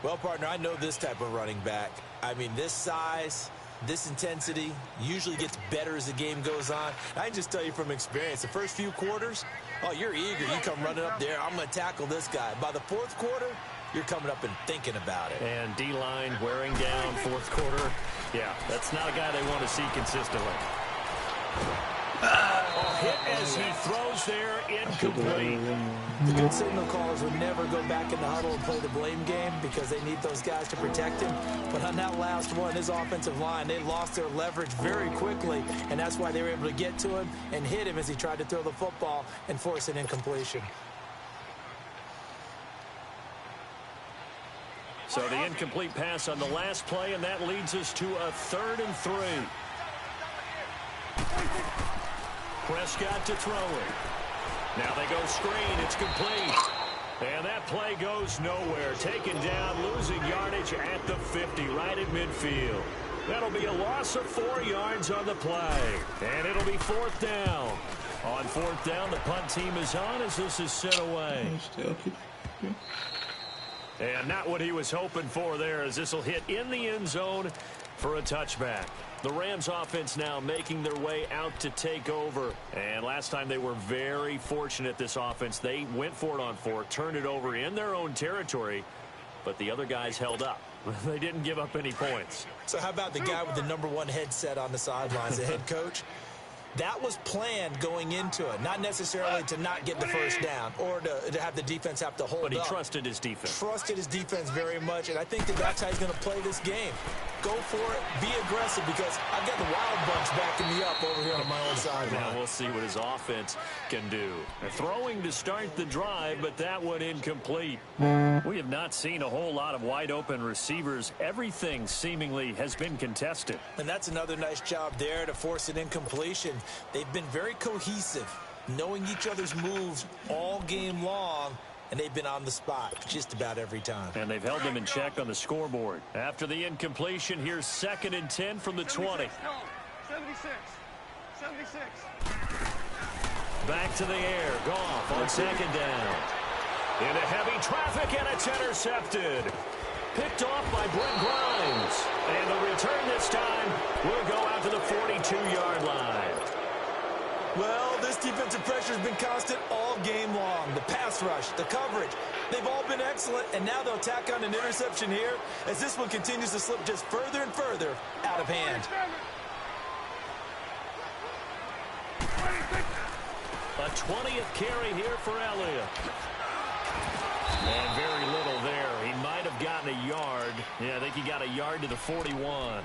Well, partner, I know this type of running back. I mean, this size, this intensity usually gets better as the game goes on. I can just tell you from experience, the first few quarters, oh, you're eager. You come running up there. I'm going to tackle this guy. By the 4th quarter, you're coming up and thinking about it. And D-line wearing down 4th quarter. Yeah, that's not a guy they want to see consistently. Hit as he throws there, incomplete. The good signal callers would never go back in the huddle and play the blame game because they need those guys to protect him. But on that last one, his offensive line, they lost their leverage very quickly, and that's why they were able to get to him and hit him as he tried to throw the football and force an incompletion. So the incomplete pass on the last play, and that leads us to a 3rd and 3. Prescott to throw it. Now they go screen. It's complete. And that play goes nowhere. Taken down, losing yardage at the 50, right at midfield. That'll be a loss of 4 yards on the play. And it'll be 4th down. On 4th down, the punt team is on as this is sent away. And not what he was hoping for there, as this will hit in the end zone for a touchback. The Rams offense now making their way out to take over. And last time they were very fortunate, this offense. They went for it on 4, turned it over in their own territory, but the other guys held up. They didn't give up any points. So how about the guy with the #1 headset on the sidelines, the head coach? That was planned going into it, not necessarily to not get the first down or to have the defense have to hold up. But he trusted his defense. Trusted his defense very much, and I think that's how he's going to play this game. Go for it, be aggressive, because I've got the Wild Bunch backing me up over here on my own sideline. Now we'll see what his offense can do. Throwing to start the drive, but that one incomplete. We have not seen a whole lot of wide-open receivers. Everything seemingly has been contested. And that's another nice job there to force an incompletion. They've been very cohesive, knowing each other's moves all game long, and they've been on the spot just about every time. And they've held them in check on the scoreboard. After the incompletion, here's 2nd and 10 from the 20. 76. 76. Back to the air. Goff on 2nd down. Into heavy traffic, and it's intercepted. Picked off by Brent Grimes. And the return this time will go out to the 42-yard line. Well, this defensive pressure has been constant all game long. The pass rush, the coverage, they've all been excellent, and now they'll tack on an interception here as this one continues to slip just further and further out of hand. A 20th carry here for Elliott. And very little there. He might have gotten a yard. Yeah, I think he got a yard to the 41.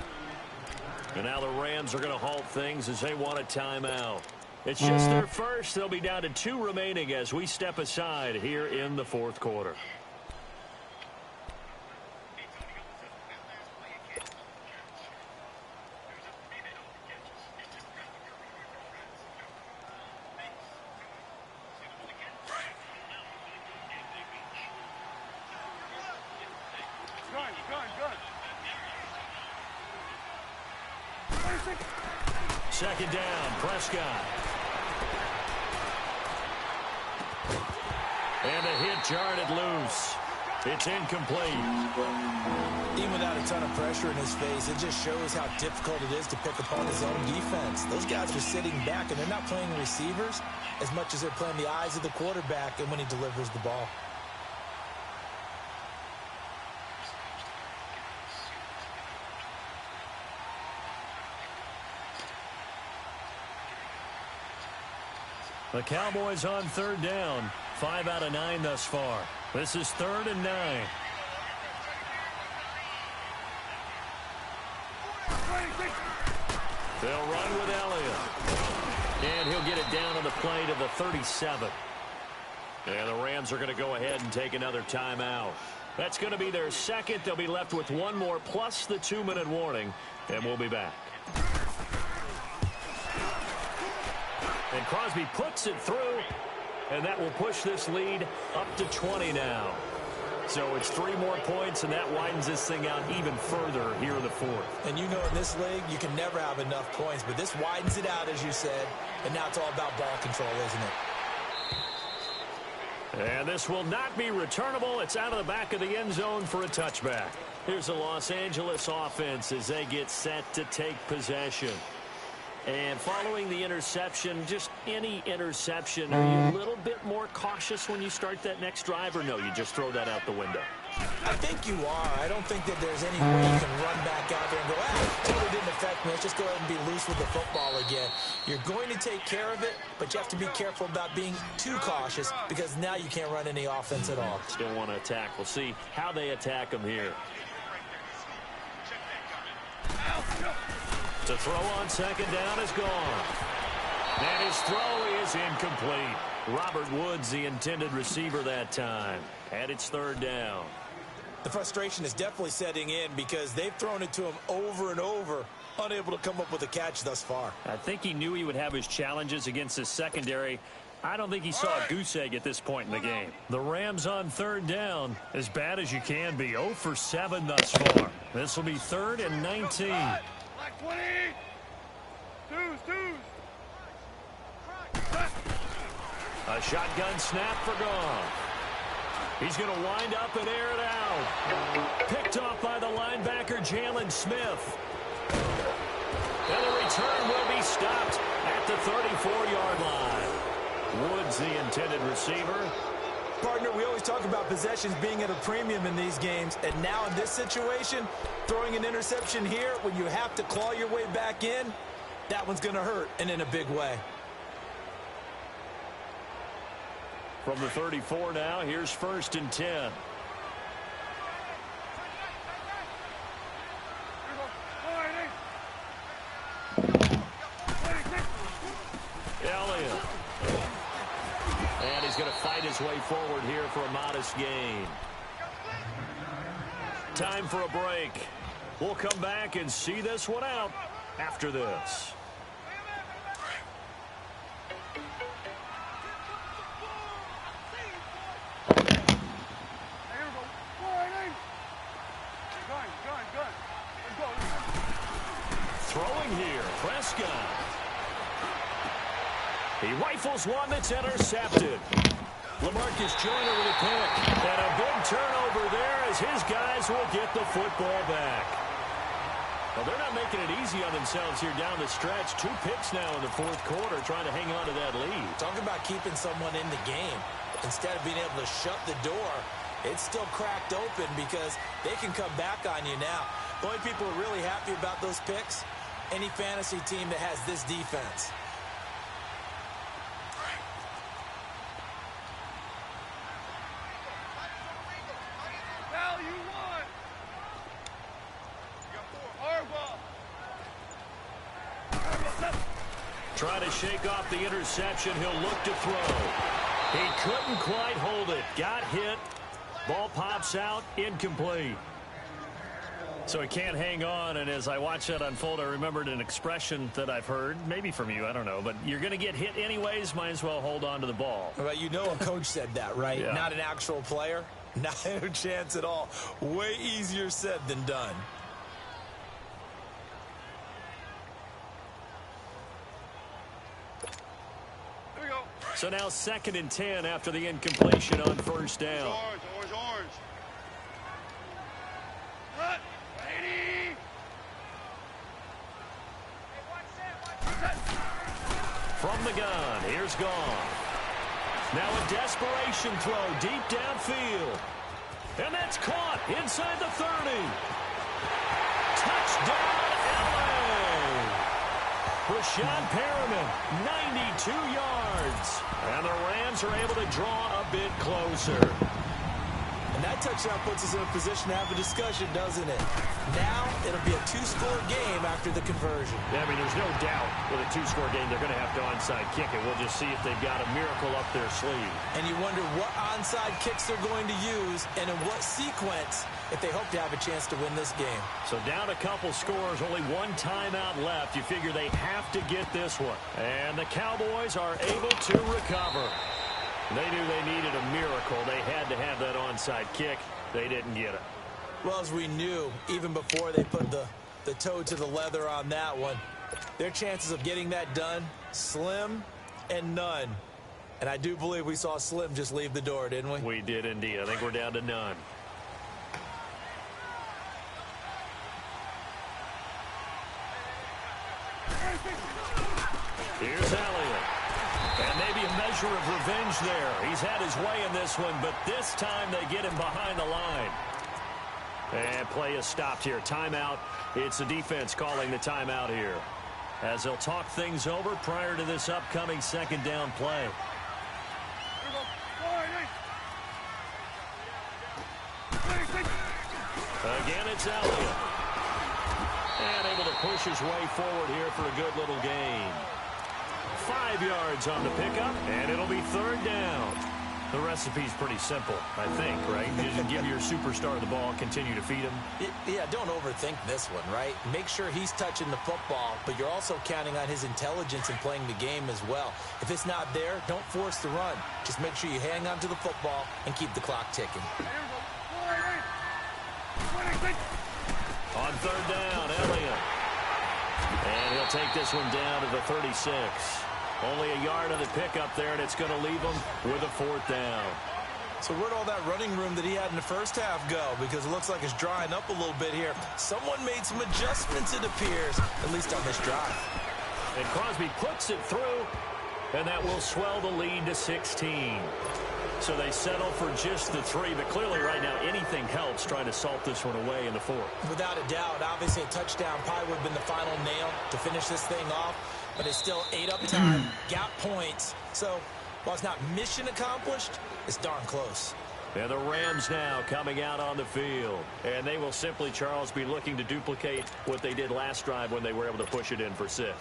And now the Rams are going to halt things as they want a timeout. It's just their first. They'll be down to 2 remaining as we step aside here in the 4th quarter. Second down, Prescott. And a hit jarred loose. It's incomplete. Even without a ton of pressure in his face, it just shows how difficult it is to pick apart his own defense. Those guys are sitting back, and they're not playing receivers as much as they're playing the eyes of the quarterback and when he delivers the ball. The Cowboys on 3rd down. 5 out of 9 thus far. This is 3rd and 9. They'll run with Elliott. And he'll get it down on the play to the 37. And the Rams are going to go ahead and take another timeout. That's going to be their second. They'll be left with one more plus the 2-minute warning. And we'll be back. And Crosby puts it through, and that will push this lead up to 20 now. So it's 3 more points, and that widens this thing out even further here in the 4th. And you know in this league, you can never have enough points, but this widens it out, as you said, and now it's all about ball control, isn't it? And this will not be returnable. It's out of the back of the end zone for a touchback. Here's the Los Angeles offense as they get set to take possession. And following the interception, just any interception, are you a little bit more cautious when you start that next drive, or no, you just throw that out the window? I think you are. I don't think that there's any way you can run back out there and go, totally didn't affect me. Let's just go ahead and be loose with the football again. You're going to take care of it, but you have to be careful about being too cautious because now you can't run any offense at all. Still want to attack. We'll see how they attack them here. To throw on 2nd down is gone. And his throw is incomplete. Robert Woods, the intended receiver that time. And it's 3rd down. The frustration is definitely setting in because they've thrown it to him over and over, unable to come up with a catch thus far. I think he knew he would have his challenges against his secondary. I don't think he saw a goose egg at this point in the game. The Rams on 3rd down, as bad as you can be, 0 for 7 thus far. This will be 3rd and 19. Like 20. Twos. A shotgun snap for Goff. He's going to wind up and air it out. Picked off by the linebacker, Jalen Smith. And the return will be stopped at the 34-yard line. Woods, the intended receiver. Partner, we always talk about possessions being at a premium in these games, and now in this situation, throwing an interception here when you have to claw your way back in, That one's going to hurt, and in a big way. From the 34 now, here's 1st and 10. Elliott. And he's going to fight his way forward here for a modest gain. Time for a break. We'll come back and see this one out after this. Throwing here, Prescott. He rifles one that's intercepted. LaMarcus Joyner with a pick. And a big turnover there as his guys will get the football back. Well, they're not making it easy on themselves here down the stretch. 2 picks now in the 4th quarter trying to hang on to that lead. Talking about keeping someone in the game. Instead of being able to shut the door, it's still cracked open because they can come back on you now. The only people who are really happy about those picks, any fantasy team that has this defense. Trying to shake off the interception. He'll look to throw. He couldn't quite hold it. Got hit. Ball pops out. Incomplete. So he can't hang on, and as I watch that unfold, I remembered an expression that I've heard, maybe from you, I don't know, but you're going to get hit anyways, might as well hold on to the ball. Well, you know a coach said that, right? Yeah. Not an actual player. Not a chance at all. Way easier said than done. So now 2nd and 10 after the incompletion on 1st down. Orange. Cut. Lady. From the gun, here's Gone. Now a desperation throw deep downfield. And that's caught inside the 30. Touchdown, LA! Rashad Perriman, 92 yards. And the Rams are able to draw a bit closer. And that touchdown puts us in a position to have a discussion, doesn't it? Now it'll be a 2-score game after the conversion. Yeah, I mean, there's no doubt with a 2-score game they're going to have to onside kick it. We'll just see if they've got a miracle up their sleeve. And you wonder what onside kicks they're going to use and in what sequence if they hope to have a chance to win this game. So down a couple scores, only 1 timeout left. You figure they have to get this one. And the Cowboys are able to recover. They knew they needed a miracle. They had to have that onside kick. They didn't get it. Well, as we knew, even before they put the toe to the leather on that one, their chances of getting that done, slim and none. And I do believe we saw Slim just leave the door, didn't we? We did indeed. I think we're down to none. Here's Elliott. And maybe a measure of revenge there. He's had his way in this one, but this time they get him behind the line. And play is stopped here. Timeout. It's the defense calling the timeout here, as they'll talk things over prior to this upcoming 2nd down play. Again, it's Elliott. And able to push his way forward here for a good little gain. 5 yards on the pickup, and it'll be 3rd down. The recipe's pretty simple, I think, right? You just give your superstar the ball, continue to feed him. Yeah, don't overthink this one, right? Make sure he's touching the football, but you're also counting on his intelligence in playing the game as well. If it's not there, don't force the run. Just make sure you hang on to the football and keep the clock ticking. On 3rd down, Elliott. And he'll take this one down to the 36. Only a yard on the pickup there, and it's going to leave him with a 4th down. So where'd all that running room that he had in the first half go? Because it looks like it's drying up a little bit here. Someone made some adjustments, it appears, at least on this drive. And Crosby puts it through, and that will swell the lead to 16. So they settle for just the 3, but clearly right now anything helps trying to salt this one away in the 4th. Without a doubt, obviously a touchdown probably would have been the final nail to finish this thing off, but it's still ate up time, got points. So while it's not mission accomplished, it's darn close. And the Rams now coming out on the field. And they will simply, Charles, be looking to duplicate what they did last drive when they were able to push it in for 6.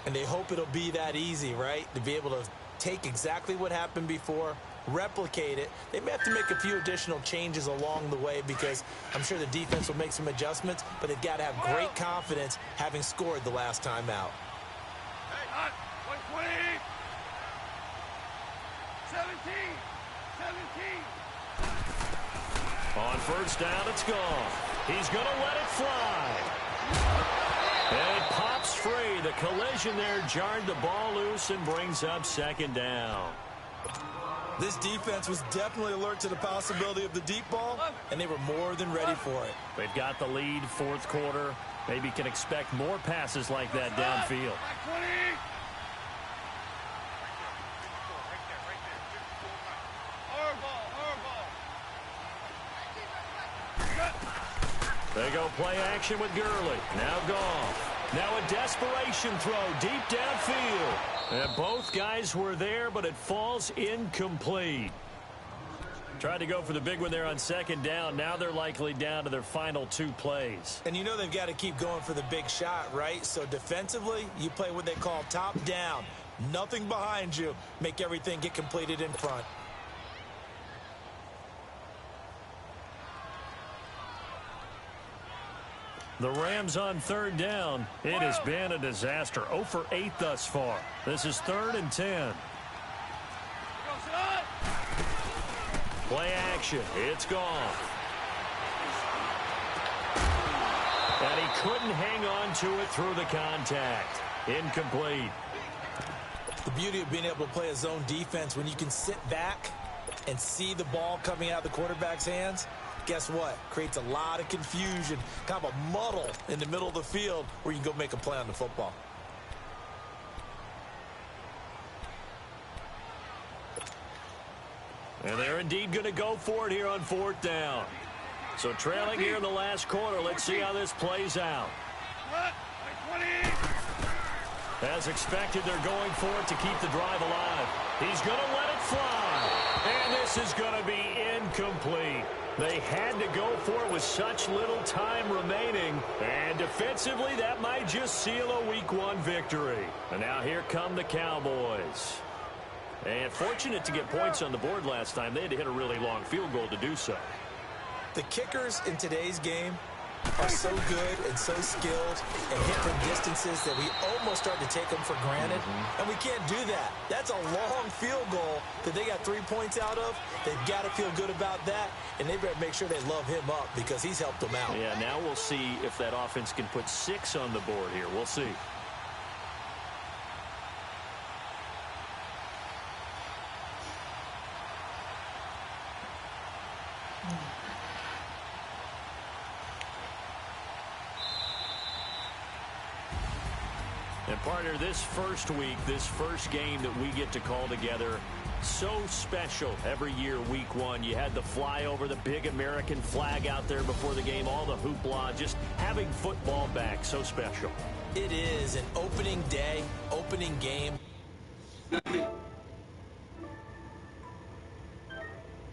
And they hope it'll be that easy, right? To be able to take exactly what happened before, replicate it. They may have to make a few additional changes along the way because I'm sure the defense will make some adjustments, but they've got to have great confidence having scored the last time out. Hey, hot. 120. 17. 17. On first down, it's gone. He's going to let it fly. And it pops free. The collision there jarred the ball loose and brings up second down. This defense was definitely alert to the possibility of the deep ball, and they were more than ready for it. They've got the lead, 4th quarter. Maybe can expect more passes like that downfield. They go play action with Gurley. Now Goff. Now a desperation throw deep downfield. And both guys were there, but it falls incomplete. Tried to go for the big one there on second down. Now they're likely down to their final 2 plays. And you know they've got to keep going for the big shot, right? So defensively, you play what they call top down. Nothing behind you. Make everything get completed in front. The Rams on third down. It has been a disaster. 0 for 8 thus far. This is 3rd and 10. Play action. It's gone. And he couldn't hang on to it through the contact. Incomplete. The beauty of being able to play a zone defense when you can sit back and see the ball coming out of the quarterback's hands, guess what? Creates a lot of confusion, kind of a muddle in the middle of the field where you can go make a play on the football. And they're indeed going to go for it here on 4th down. So trailing here in the last quarter, let's see how this plays out. As expected, they're going for it to keep the drive alive. He's going to let it fly. And this is going to be incomplete. They had to go for it with such little time remaining. And defensively, that might just seal a Week 1 victory. And now here come the Cowboys. And fortunate to get points on the board last time. They had to hit a really long field goal to do so. The kickers in today's game are so good and so skilled and hit from distances that we almost start to take them for granted. And we can't do that. That's a long field goal that they got 3 points out of. They've got to feel good about that, and they better make sure they love him up because he's helped them out. Yeah, now we'll see if that offense can put 6 on the board here. We'll see. And partner, this first week, this first game that we get to call together, so special every year, Week 1. You had the flyover, the big American flag out there before the game, all the hoopla, just having football back, so special. It is an opening day, opening game.